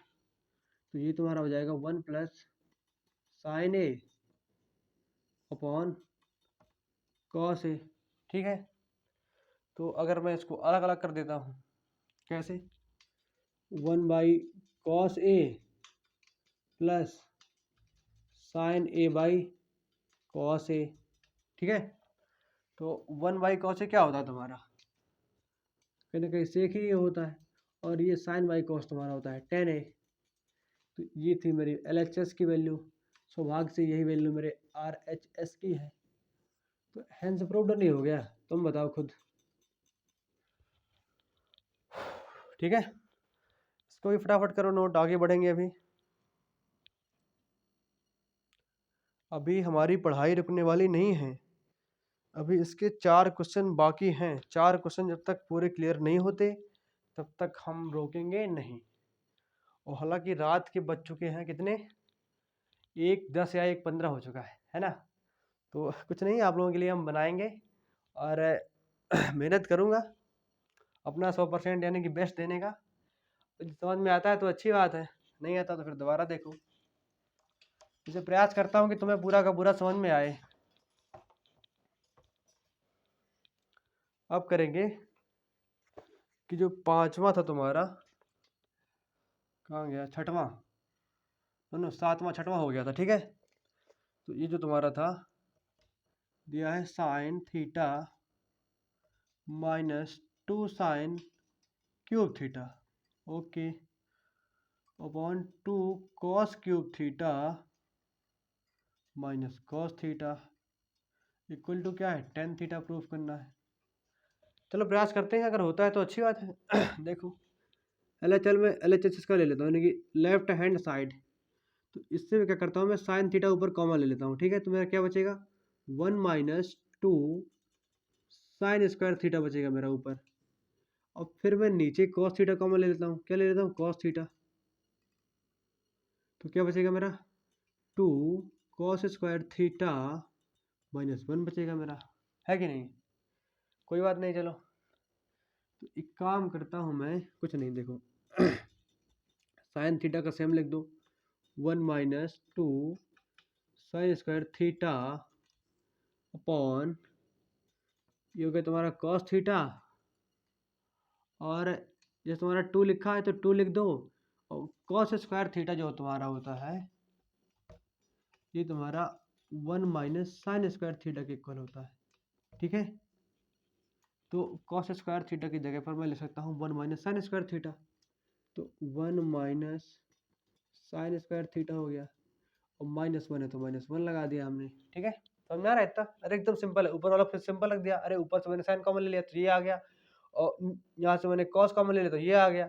तो ये तुम्हारा हो जाएगा 1 plus sine A upon cos A. ठीक है, तो अगर मैं इसको अलग अलग कर देता हूँ, कैसे, 1/cos A plus sine A by cos A. ठीक है, तो 1/cos ए क्या होता है तुम्हारा, कहीं ना कहीं सेक ही ये होता है, और ये साइन बाई कॉस तुम्हारा होता है tan ए। तो ये थी मेरी LHS की वैल्यू, सौभाग्य से यही वैल्यू मेरे RHS की है। तो हैंस प्रूव्ड नहीं हो गया, तुम बताओ खुद। ठीक है, इसको भी फटाफट करो नोट, आगे बढ़ेंगे। अभी हमारी पढ़ाई रुकने वाली नहीं है, अभी इसके 4 क्वेश्चन बाकी हैं। 4 क्वेश्चन जब तक पूरे क्लियर नहीं होते तब तक हम रोकेंगे नहीं। और हालांकि रात के बज चुके हैं कितने, 1:10 या 1:15 हो चुका है ना। तो कुछ नहीं, आप लोगों के लिए हम बनाएंगे और मेहनत करूँगा अपना 100% यानी कि बेस्ट देने का। समझ में आता है तो अच्छी बात है, नहीं आता तो फिर दोबारा देखो। इसे प्रयास करता हूँ कि तुम्हें पूरा का पूरा समझ में आए। अब करेंगे कि जो 5वां था तुम्हारा, कहाँ गया, 6वां, नो 7वां 6वां हो गया था। ठीक है, तो ये जो तुम्हारा था दिया है sine theta -2 sine cube theta, okay, upon 2 cos cube theta minus cos theta equal to क्या है, tan थीटा प्रूफ करना है। चलो प्रयास करते हैं, अगर होता है तो अच्छी बात है। देखो LHL में LHS का ले लेता हूँ, यानी कि लेफ्ट हैंड साइड। तो इससे मैं क्या करता हूँ, मैं साइन थीटा ऊपर कॉमन ले लेता हूँ। ठीक है, तो मेरा क्या बचेगा, 1 - 2 साइन स्क्वायर थीटा बचेगा मेरा ऊपर। और फिर मैं नीचे कॉस थीटा कॉमन ले लेता हूँ, क्या ले लेता हूँ, कॉस थीटा। तो क्या बचेगा मेरा, 2 कॉस स्क्वायर थीटा -1 बचेगा मेरा, है कि नहीं। कोई बात नहीं, चलो तो एक काम करता हूँ मैं, कुछ नहीं, देखो साइन थीटा का सेम लिख दो, 1 - 2 साइन स्क्वायर थीटा अपॉन ये हो गया तुम्हारा कॉस थीटा, और जैसे तुम्हारा 2 लिखा है तो 2 लिख दो, और कॉस स्क्वायर थीटा जो तुम्हारा होता है ये तुम्हारा 1 - साइन स्क्वायर थीटा के इक्वल होता है। ठीक है, तो कॉस स्क्वायर थीटा की जगह पर मैं लिख सकता हूँ 1 - साइन स्क्वायर थीटा। तो 1 - साइन स्क्वायर थीटा हो गया, और -1 है तो -1 लगा दिया हमने। ठीक है, समझ में आ रहा है इतना, अरे एकदम सिंपल है। ऊपर वाला फिर सिंपल रख दिया, अरे ऊपर से मैंने साइन कॉमन ले लिया तो ये आ गया, और यहाँ से मैंने कॉस कॉमन ले लिया तो ये आ गया।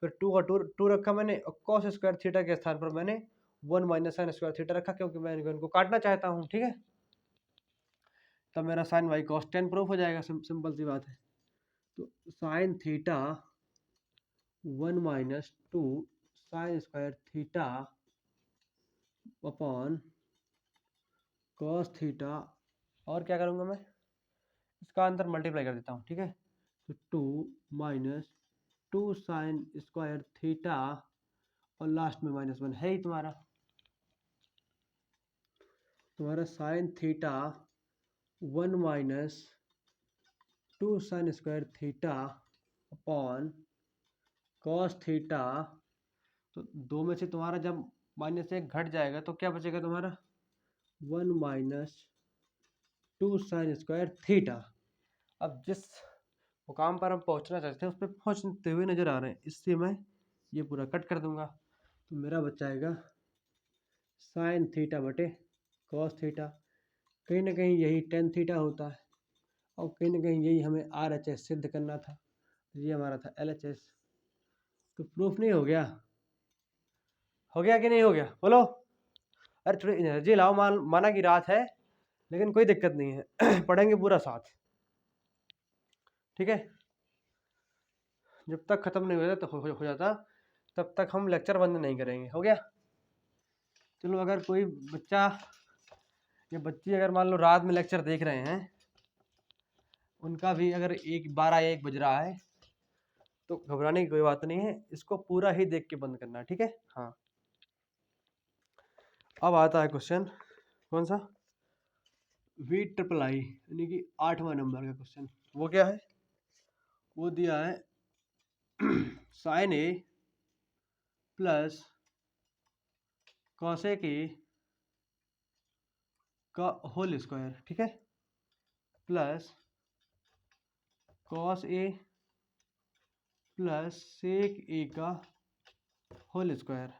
फिर 2 का 2 रखा मैंने, और कॉस स्क्वायर थीटा के स्थान पर मैंने 1 - साइन स्क्वायर थीटा रखा, क्योंकि मैं इनको काटना चाहता हूँ। ठीक है, तब मेरा sine by cos tan proof हो जाएगा, सिंपल सी बात है। तो sine theta 1 - 2 sine square theta upon cos theta, और क्या करूँगा मैं, इसका अंतर मल्टीप्लाई कर देता हूँ। ठीक है, तो 2 - 2 साइन स्क्वायर थीटा, और लास्ट में -1 है ही तुम्हारा sign theta 1 - 2 sine square theta upon cos theta. तो दो में से तुम्हारा जब -1 घट जाएगा तो क्या बचेगा तुम्हारा, 1 - 2 साइन स्क्वायर थीटा। अब जिस मुकाम पर हम पहुंचना चाहते हैं उस पर पहुंचते हुए नजर आ रहे हैं, इससे मैं ये पूरा कट कर दूंगा। तो मेरा बच्चा आएगा साइन थीटा बटे कॉस थीटा, कहीं ना कहीं यही tan थीटा होता है, और कहीं ना कहीं यही हमें RHS सिद्ध करना था, ये हमारा था LHS। तो प्रूफ नहीं हो गया, हो गया कि नहीं हो गया, बोलो। अरे थोड़ी एनर्जी लाओ, माना कि रात है लेकिन कोई दिक्कत नहीं है। पढ़ेंगे पूरा साथ। ठीक है, जब तक खत्म नहीं हो जाता तो हो जाता तब तक हम लेक्चर बंद नहीं करेंगे। हो गया, चलो अगर कोई बच्चा या बच्ची अगर मान लो रात में लेक्चर देख रहे हैं, उनका भी अगर 1 बज रहा है तो घबराने की कोई बात नहीं है, इसको पूरा ही देख के बंद करना है। ठीक है, हाँ अब आता है क्वेश्चन कौन सा, वी ट्रिपल आई यानी कि 8वां नंबर का क्वेश्चन। वो क्या है, वो दिया है sine A plus cosec a का होल स्क्वायर, ठीक है, plus cos A plus sec a का होल स्क्वायर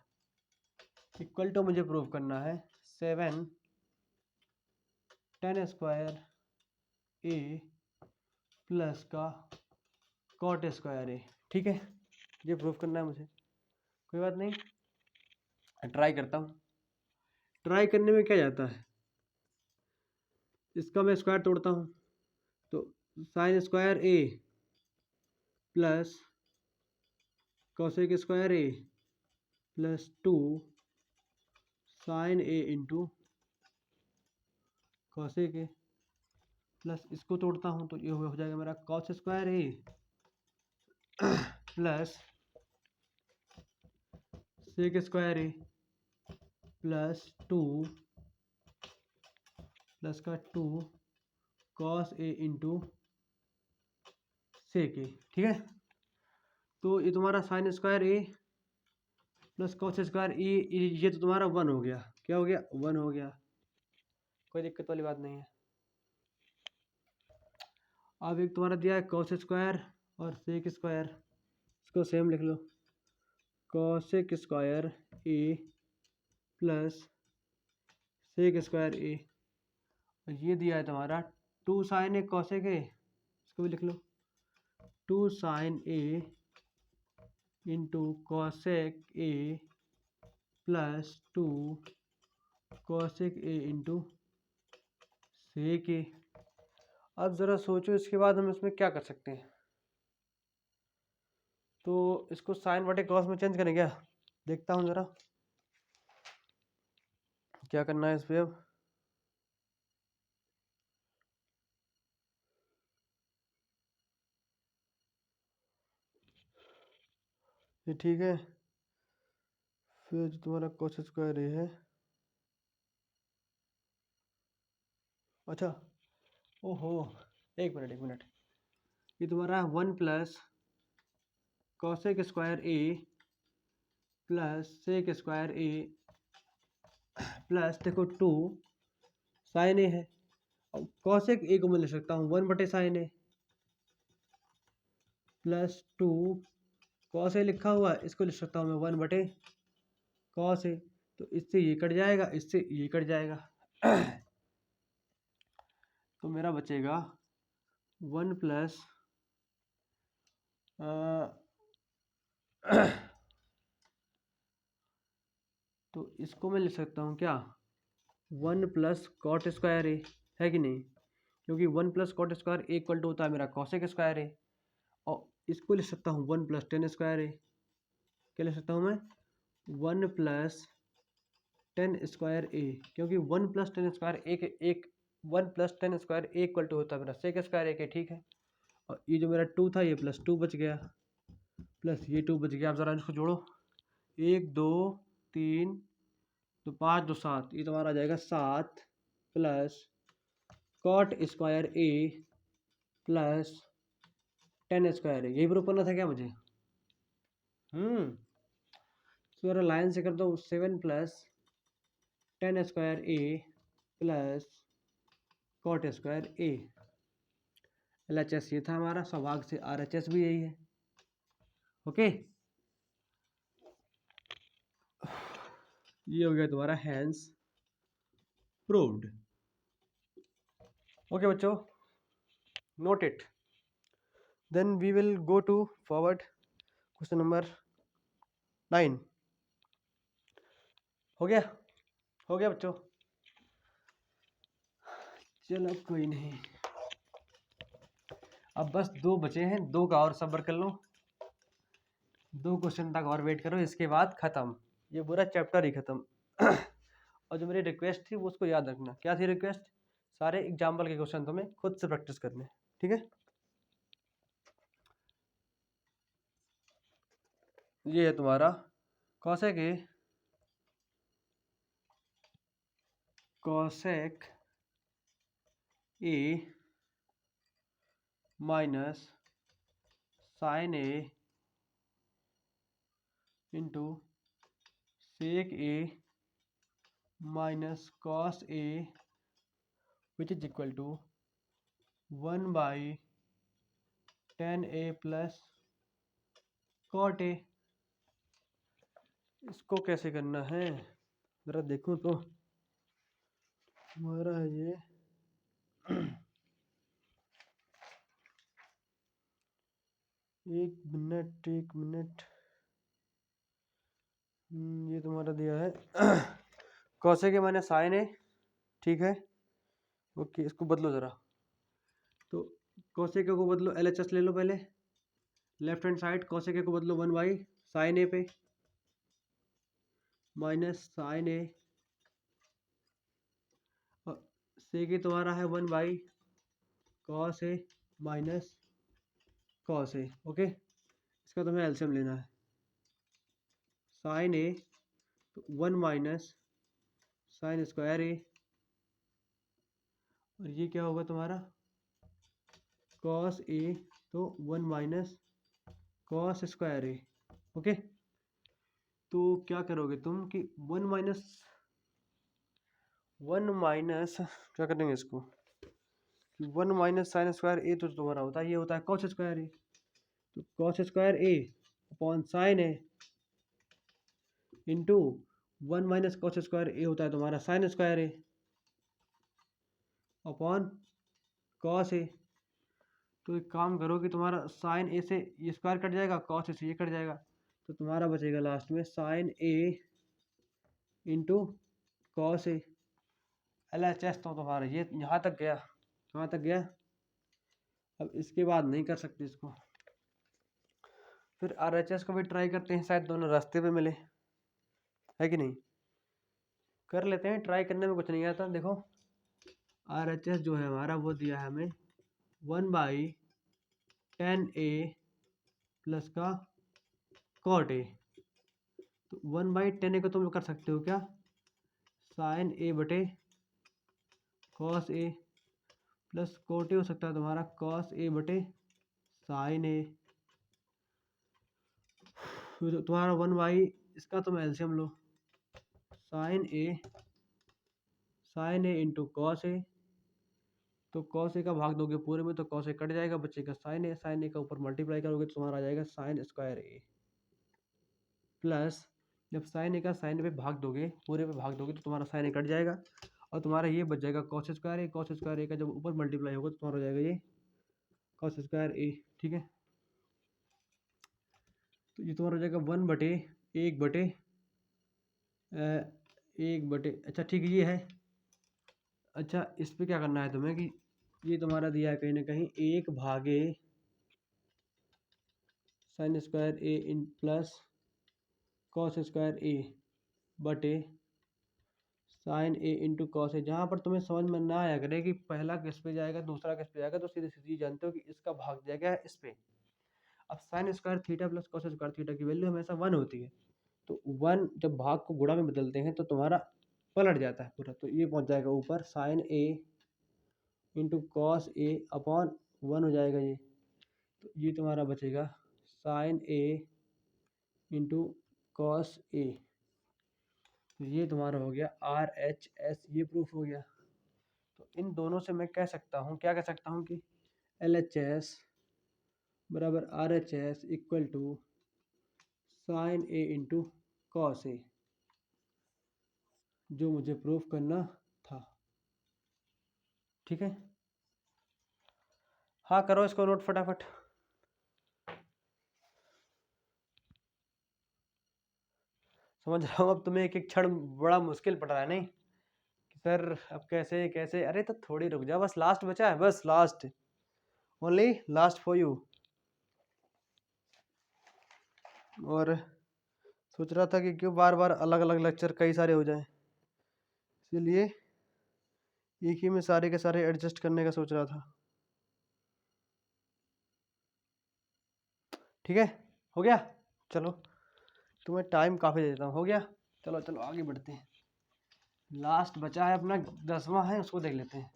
इक्वल टू मुझे प्रूव करना है 7 10 स्क्वायर ए प्लस का कॉट स्क्वायर ए, ठीक है, ये प्रूव करना है मुझे। कोई बात नहीं, ट्राई करता हूँ। ट्राई करने में क्या जाता है, इसका मैं स्क्वायर तोड़ता हूँ, तो sine square a plus cosec square a plus 2 sine A into cosec A plus इसको तोड़ता हूँ तो ये हो जाएगा मेरा cos square a plus sec square a plus 2 plus का 2 कॉस ए इंटू सेक ए, ठीक है। तो ये तुम्हारा sine square a plus cos square ए, ये तो तुम्हारा 1 हो गया, क्या हो गया 1 हो गया, कोई दिक्कत वाली बात नहीं है। अब एक तुम्हारा दिया है कॉस स्क्वायर और सेक स्क्वायर, इसको सेम लिख लो, cosec square a plus sec square ए, और ये दिया है तुम्हारा 2 साइन ए कॉसेक ए, इसको भी लिख लो 2 sine A into cosec A plus 2 cosec A into sec A. अब ज़रा सोचो इसके बाद हम इसमें क्या कर सकते हैं, तो इसको साइन बटे कॉस में चेंज करें क्या, देखता हूँ ज़रा क्या करना है इस पर। अब ये ठीक है, फिर जो तुम्हारा कॉस स्क्वायर ए है, अच्छा ओहो एक मिनट, ये तुम्हारा 1 plus cosec square a plus sec square a plus देखो 2 साइन ए है, अब कॉसेक ए को मैं लिख सकता हूँ 1 बटे sign A plus 2 cos A लिखा हुआ है, इसको लिख सकता हूँ मैं 1 बटे कॉस ए, तो इससे ये कट जाएगा, इससे ये कट जाएगा तो मेरा बचेगा 1 प्लस तो इसको मैं लिख सकता हूँ क्या 1 प्लस कॉट स्क्वायर ए, है कि नहीं, क्योंकि 1 plus cot square A equal to होता है मेरा कॉसेक स्क्वायर ए, और इसको लिख सकता हूँ 1 प्लस टेन स्क्वायर ए, क्या लिख सकता हूँ मैं 1 प्लस 10 स्क्वायर ए, क्योंकि 1 प्लस 10 स्क्वायर एक 1 plus 10 square A equal to होता है मेरा सेक स्क्वायर ए के, ठीक है। और ये जो मेरा 2 था ये प्लस 2 बच गया, प्लस ये 2 बच गया, आप ज़रा इसको जोड़ो 1 2 3 तो 5 2 7, ये तुम्हारा आ जाएगा 7 plus cot square a plus 10 square ए, यही प्रूव करना था क्या मुझे। तो जरा लाइन से कर दो 7 plus 10 square a plus cot square A, LHS ये था हमारा, सौभाग्य से RHS भी यही है, ओके। ये हो गया तुम्हारा हैंस प्रूव्ड, ओके बच्चों, note it. Then we will go to forward question number 9। हो गया बच्चों, चलो कोई नहीं, अब बस 2 बचे हैं, 2 का और सब्र कर लो, 2 क्वेश्चन तक और वेट करो, इसके बाद खत्म, ये पूरा चैप्टर ही खत्म और जो मेरी रिक्वेस्ट थी वो उसको याद रखना, क्या थी रिक्वेस्ट, सारे एग्जाम्पल के क्वेश्चन तुम्हें खुद से प्रैक्टिस करने, ठीक है। ये है तुम्हारा cosec a cosec A minus sine A into sec a minus cos a which is equal to 1/tan a plus cot a. इसको कैसे करना है ज़रा देखो तो। हमारा है ये एक मिनट ये तुम्हारा दिया है कौसे के मैंने साइन है, ठीक है, ओके। इसको बदलो ज़रा, तो कोसेक को बदलो LHS ले लो पहले, लेफ्ट हैंड साइड कोसेक को बदलो 1/sin a पे माइनस साइन ए, और सेक तुम्हारा है 1/cos a minus cos A, okay. इसका तुम्हें एलसीएम लेना है। साइन ए तो 1 माइनस साइन स्क्वायर ए, और ये क्या होगा तुम्हारा कॉस ए तो 1 minus cos square A, okay. तो क्या करोगे तुम कि 1 माइनस क्या करेंगे इसको, 1 माइनस साइन स्क्वायर ए तो तुम्हारा होता है, ये होता है कॉस स्क्वायर ए, तो cos square A upon sine A into 1 minus cos square ए होता है तुम्हारा sine square A upon cos A. तो एक काम करो कि तुम्हारा साइन ए से ये स्क्वायर कट जाएगा, कॉस ए से ये कट जाएगा, तो तुम्हारा बचेगा लास्ट में साइन ए इंटू कॉस ए। LHS तो तुम्हारा ये यहाँ तक गया, कहाँ तक गया। अब इसके बाद नहीं कर सकते इसको, फिर RHS को भी ट्राई करते हैं, शायद दोनों रास्ते पे मिले, है कि नहीं। कर लेते हैं, ट्राई करने में कुछ नहीं आता। देखो RHS जो है हमारा वो दिया है हमें 1/tan a प्लस का कॉट ए, तो 1/tan a को तुम कर सकते हो क्या, साइन ए बटे cos A plus cot a हो सकता है तुम्हारा कॉस ए बटे साइन ए, तुम्हारा 1/, इसका तुम LCM low, sign A into cos A, तो कॉस ए का भाग दोगे पूरे में तो कॉस ए कट जाएगा, बचेगा साइन ए का ऊपर मल्टीप्लाई करोगे तो तुम्हारा आ जाएगा साइन स्क्वायर ए, प्लस जब साइन ए का साइन पे भाग दोगे, पूरे पे भाग दोगे तो तुम्हारा साइन ए कट जाएगा, और तुम्हारा ये बच जाएगा कॉस स्क्वायर ए का जब ऊपर मल्टीप्लाई होगा तो तुम्हारा हो जाएगा ये कॉस स्क्वायर ए, ठीक है। तो ये तुम्हारा हो जाएगा 1/1 अच्छा ठीक है ये है। अच्छा इस पे क्या करना है तुम्हें कि ये तुम्हारा दिया है कहीं ना कहीं 1/, sign square A in plus cos square ए बटे साइन ए इंटू कॉस ए। जहाँ पर तुम्हें समझ में ना आया करे कि पहला किस पे जाएगा दूसरा किस पे जाएगा, तो सीधे सीधे जानते हो कि इसका भाग जाएगा इस पे। अब sign square theta plus cos square theta की वैल्यू हमेशा 1 होती है, तो 1 जब भाग को गुणा में बदलते हैं तो तुम्हारा पलट जाता है पूरा, तो ये पहुंच जाएगा ऊपर sign A into cos A upon 1 हो जाएगा ये, तो ये तुम्हारा बचेगा sign A into cos A. तो ये तुम्हारा हो गया RHS, ये प्रूफ हो गया। तो इन दोनों से मैं कह सकता हूँ, क्या कह सकता हूँ कि LHS बराबर RHS equal to sine A into cos A, जो मुझे प्रूफ करना था, ठीक है। हाँ करो इसको नोट फटाफट। समझ रहा हूँ अब तुम्हें एक एक क्षण बड़ा मुश्किल पड़ रहा है, नहीं कि सर अब कैसे कैसे। अरे तो थोड़ी रुक जा, बस लास्ट बचा है, बस last, only last for you. और सोच रहा था कि क्यों बार बार अलग अलग लेक्चर कई सारे हो जाएं, इसलिए एक ही में सारे के सारे एडजस्ट करने का सोच रहा था, ठीक है। हो गया, चलो तुम्हें टाइम काफ़ी दे देता हूँ, हो गया, चलो चलो आगे बढ़ते हैं। लास्ट बचा है अपना 10वां है, उसको देख लेते हैं।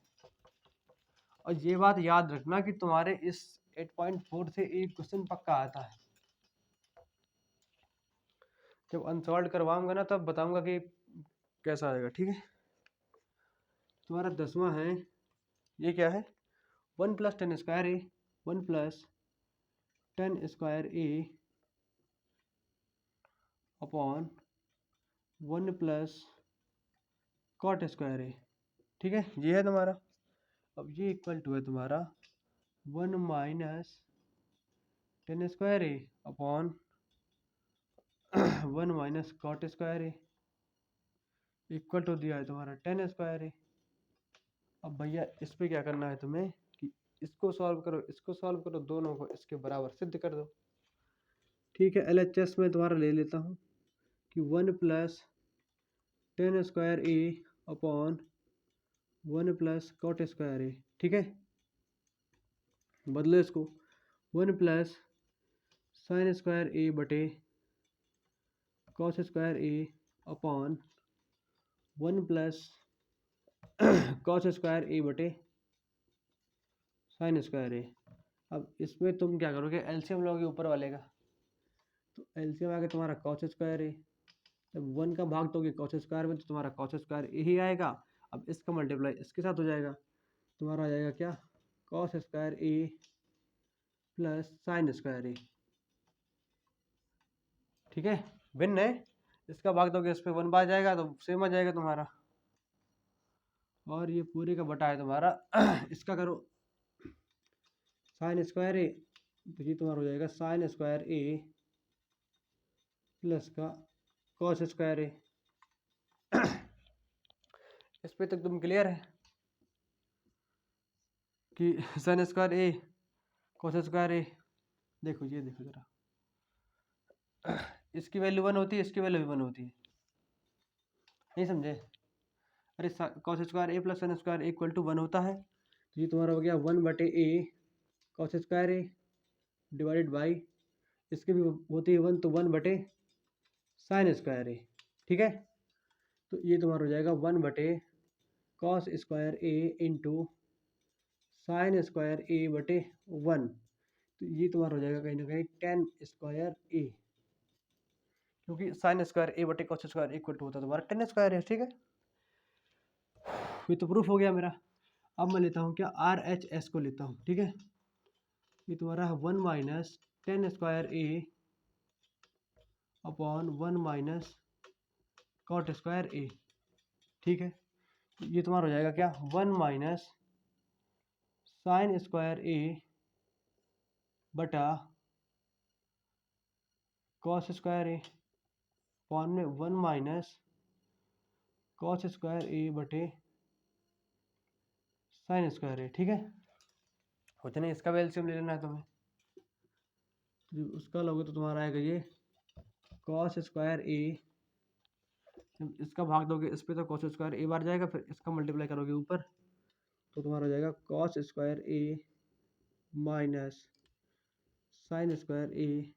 और ये बात याद रखना कि तुम्हारे इस 8.4 से एक क्वेश्चन पक्का आता है। जब अनसॉल्व करवाऊंगा ना तब बताऊंगा कि कैसा आएगा, ठीक है। तुम्हारा 10वां है, ये क्या है, 1+10² ए, 1+10² ए अपॉन 1+cot² ए, ठीक है, ये है तुम्हारा। अब ये इक्वल टू है तुम्हारा 1 - 10² A upon 1 - cot² A equal to दिया है तुम्हारा 10² ए। अब भैया इस पे क्या करना है तुम्हें कि इसको सॉल्व करो, इसको सॉल्व करो, दोनों को इसके बराबर सिद्ध कर दो, ठीक है। LHS में तुम्हारा ले लेता हूँ कि 1+10² ए अपॉन 1+cot² ए, ठीक है। बदलो इसको, 1+sin² ए बटे cos² ए अपॉन 1+cos² ए बटे sin² ए। अब इसमें तुम क्या करोगे, एलसीएम लोगे ऊपर वाले का, तो एलसीएम आगे तुम्हारा cos² ए, जब 1 का भाग दोगे cos² में तो तुम्हारा cos² ए ही आएगा। अब इसका मल्टीप्लाई इसके साथ हो जाएगा, तुम्हारा आ जाएगा क्या, cos² ए प्लस sin² ए, ठीक है। भिन्न है, इसका भाग दोगे इस पे 1 बार जाएगा तो सेम आ जाएगा तुम्हारा। और ये पूरे का बटा है तुम्हारा इसका करो sin² ए, तो ये तुम्हारा हो जाएगा sin² ए प्लस का cos² ए। इस पे तक तुम क्लियर है कि sin² ए cos² ए, देखो ये देखो जरा, इसकी वैल्यू 1 होती है, इसकी वैल्यू भी 1 होती है, नहीं समझे। अरे cos² A plus sin² equal to 1 होता है, तो ये तुम्हारा हो गया 1/a cos² A divided by, इसकी भी होती है 1 तो 1/sin² ए, ठीक है। तो ये तुम्हारा हो जाएगा 1/cos² ए इंटू sin² ए बटे 1, तो ये तुम्हारा हो जाएगा कहीं ना कहीं 10² ए, क्योंकि sin² ए बटे cos² इक्वल टू होता है तुम्हारा 10² है, ठीक है। ये तो प्रूफ हो गया मेरा। अब मैं लेता हूँ क्या, RHS को लेता हूँ, ठीक है। ये तुम्हारा 1 - 10² ए अपॉन 1 - cot² ए, ठीक है। ये तुम्हारा हो जाएगा क्या, 1 - sin² ए बटा cos² ए अपॉन में 1 - cos² ए बटे sin² ए, ठीक है। उतने इसका भी एलसीएम ले लेना है तुम्हें, जो उसका लोगे तो तुम्हारा आएगा ये cos² ए, इसका भाग दोगे इस पे तो cos² ए बार जाएगा, फिर इसका मल्टीप्लाई करोगे ऊपर तो तुम्हारा हो जाएगा cos² ए माइनस sin² ए,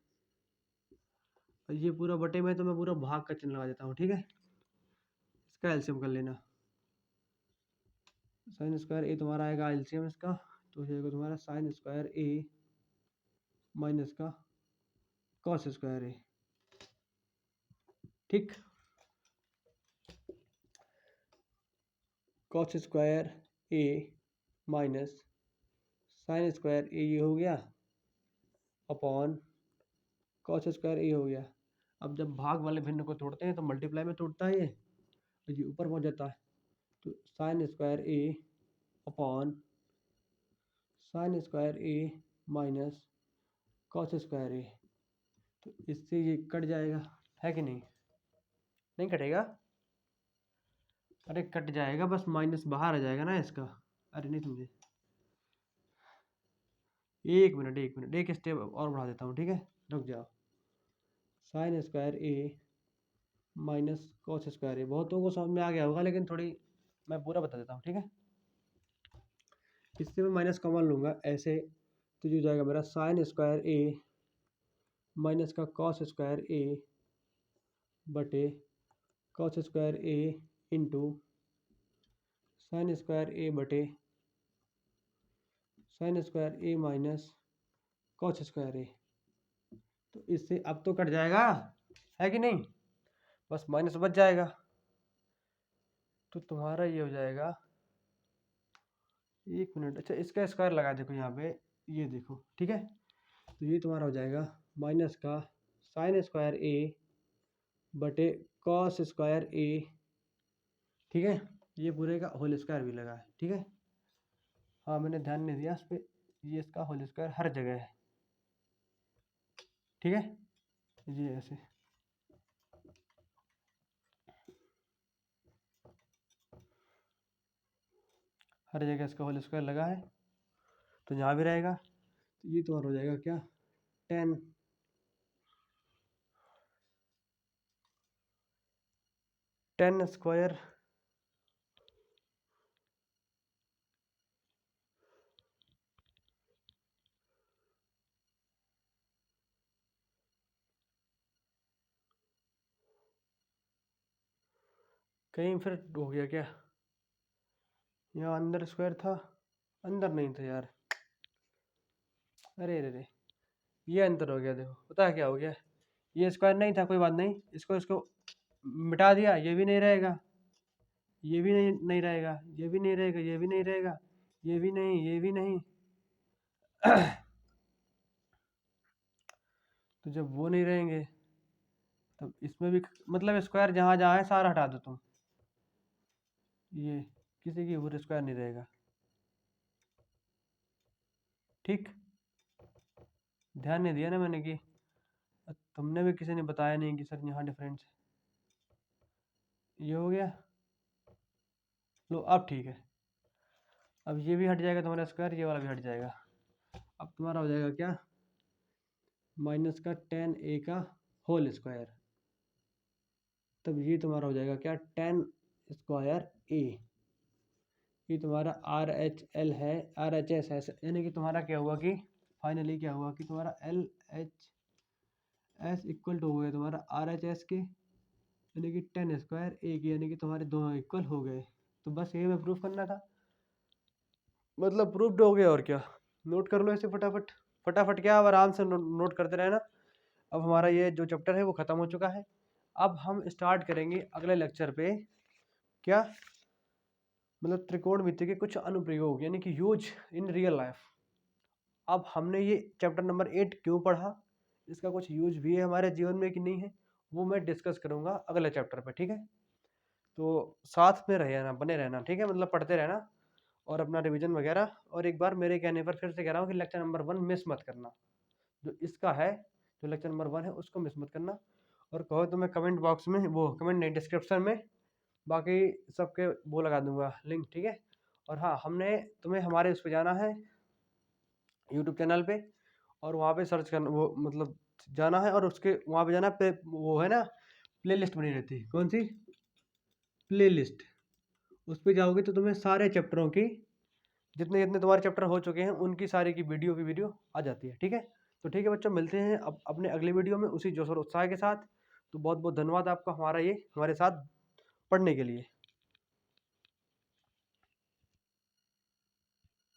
और ये पूरा बटे में तो मैं पूरा भाग का चिन्ह लगा देता हूँ, ठीक है। इसका एलसीएम कर लेना, sin² ए तुम्हारा आएगा एलसीएम इसका, तो हो जाएगा तुम्हारा sin² ए माइनस का cos² ए, ठीक। cos² ए माइनस sin² ए ये हो गया अपॉन cos² ए हो गया। अब जब भाग वाले भिन्न को तोड़ते हैं तो मल्टीप्लाई में तोड़ता है ये, तो ये ऊपर पहुंच जाता है, तो sin² ए अपॉन sin² ए माइनस cos² ए, तो इससे ये कट जाएगा, है कि नहीं, नहीं कटेगा, अरे कट जाएगा, बस माइनस बाहर आ जाएगा ना इसका। अरे नहीं समझे, एक मिनट एक स्टेप और बढ़ा देता हूँ, ठीक है, रुक जाओ। sin² ए माइनस cos² ए, बहुतों को समझ में आ गया होगा, लेकिन थोड़ी मैं पूरा बता देता हूँ, ठीक है। इससे मैं माइनस कॉमन लूँगा ऐसे, तो जो जाएगा मेरा sin² ए माइनस का cos² ए बटे cos² ए इंटू साइन स्क्वायर ए बटे sign square A minus cos square ए। तो इससे अब तो कट जाएगा, है कि नहीं, बस माइनस बच जाएगा। तो तुम्हारा ये हो जाएगा, एक मिनट, अच्छा इसका स्क्वायर लगा देखो यहाँ पे, ये देखो ठीक है। तो ये तुम्हारा हो जाएगा माइनस का साइन स्क्वायर ए बटे कॉस स्क्वायर ए, ठीक है। ये पूरे का होल स्क्वायर भी लगा है, ठीक है। हाँ मैंने ध्यान नहीं दिया इस पर, ये इसका होल स्क्वायर हर जगह है, ठीक है। ये ऐसे हर जगह इसका होल स्क्वायर लगा है, तो यहाँ भी रहेगा। तो ये तुम्हारा हो जाएगा क्या, 10 स्क्वायर कहीं फिर हो गया क्या, यहाँ अंदर स्क्वायर था, अंदर नहीं था यार, अरे अरे अरे, ये अंतर हो गया। देखो पता है क्या हो गया, ये स्क्वायर नहीं था, कोई बात नहीं, इसको इसको मिटा दिया, ये भी नहीं रहेगा, ये भी नहीं रहेगा, ये भी नहीं रहेगा, ये भी नहीं रहेगा, ये भी नहीं, ये भी नहीं। तो जब वो नहीं रहेंगे तब इसमें भी, मतलब स्क्वायर जहाँ जहाँ है सारा हटा दो तुम, ये किसी की ऊपर स्क्वायर नहीं रहेगा, ठीक। ध्यान नहीं दिया ना मैंने कि तुमने भी किसी ने बताया नहीं कि सर यहाँ डिफरेंस है। ये हो गया, लो अब ठीक है, अब ये भी हट जाएगा तुम्हारा स्क्वायर, ये वाला भी हट जाएगा। अब तुम्हारा हो जाएगा क्या, माइनस का 10a का होल स्क्वायर, तब ये तुम्हारा हो जाएगा क्या, 10 स्क्वायर a। ये तुम्हारा RHL है, RHS है, यानी कि तुम्हारा क्या हुआ कि फाइनली क्या हुआ कि तुम्हारा LHS इक्वल टू हो गया तुम्हारा RHS के, यानी कि 10 स्क्वायर a की, यानी कि तुम्हारे दोनों इक्वल हो गए। तो बस ये मैं प्रूफ करना था, मतलब प्रूफ्ड हो गया। और क्या, नोट कर लो इसे फटाफट, फटाफट क्या, अब आराम से नोट करते रहना। अब हमारा ये जो चैप्टर है वो ख़त्म हो चुका है। अब हम स्टार्ट करेंगे अगले लेक्चर पे क्या, मतलब त्रिकोणमिति के कुछ अनुप्रयोग, यानी कि यूज इन रियल लाइफ। अब हमने ये चैप्टर नंबर 8 क्यों पढ़ा, इसका कुछ यूज भी है हमारे जीवन में कि नहीं है, वो मैं डिस्कस करूँगा अगले चैप्टर पे, ठीक है। तो साथ में रहना, बने रहना, ठीक है, मतलब पढ़ते रहना और अपना रिवीजन वगैरह। और एक बार मेरे कहने पर फिर से कह रहा हूँ कि लेक्चर नंबर 1 मिस मत करना, जो इसका है, जो लेक्चर नंबर 1 है उसको मिस मत करना। और कहो तो मैं कमेंट बॉक्स में, वो कमेंट नहीं, डिस्क्रिप्शन में बाकी सबके वो लगा दूंगा लिंक, ठीक है। और हाँ, हमने तुम्हें हमारे उस पर जाना है यूट्यूब चैनल पे, और वहाँ पे सर्च करना, वो मतलब जाना है, और उसके वहाँ पे जाना पे, वो है ना प्लेलिस्ट बनी रहती है, कौन सी प्लेलिस्ट, उस पर जाओगे तो तुम्हें सारे चैप्टरों की, जितने जितने तुम्हारे चैप्टर हो चुके हैं उनकी सारी की वीडियो आ जाती है, ठीक है। तो ठीक है बच्चों, मिलते हैं अब अपने अगले वीडियो में उसी जोश और उत्साह के साथ। तो बहुत बहुत धन्यवाद आपका, हमारा ये हमारे साथ पढ़ने के लिए।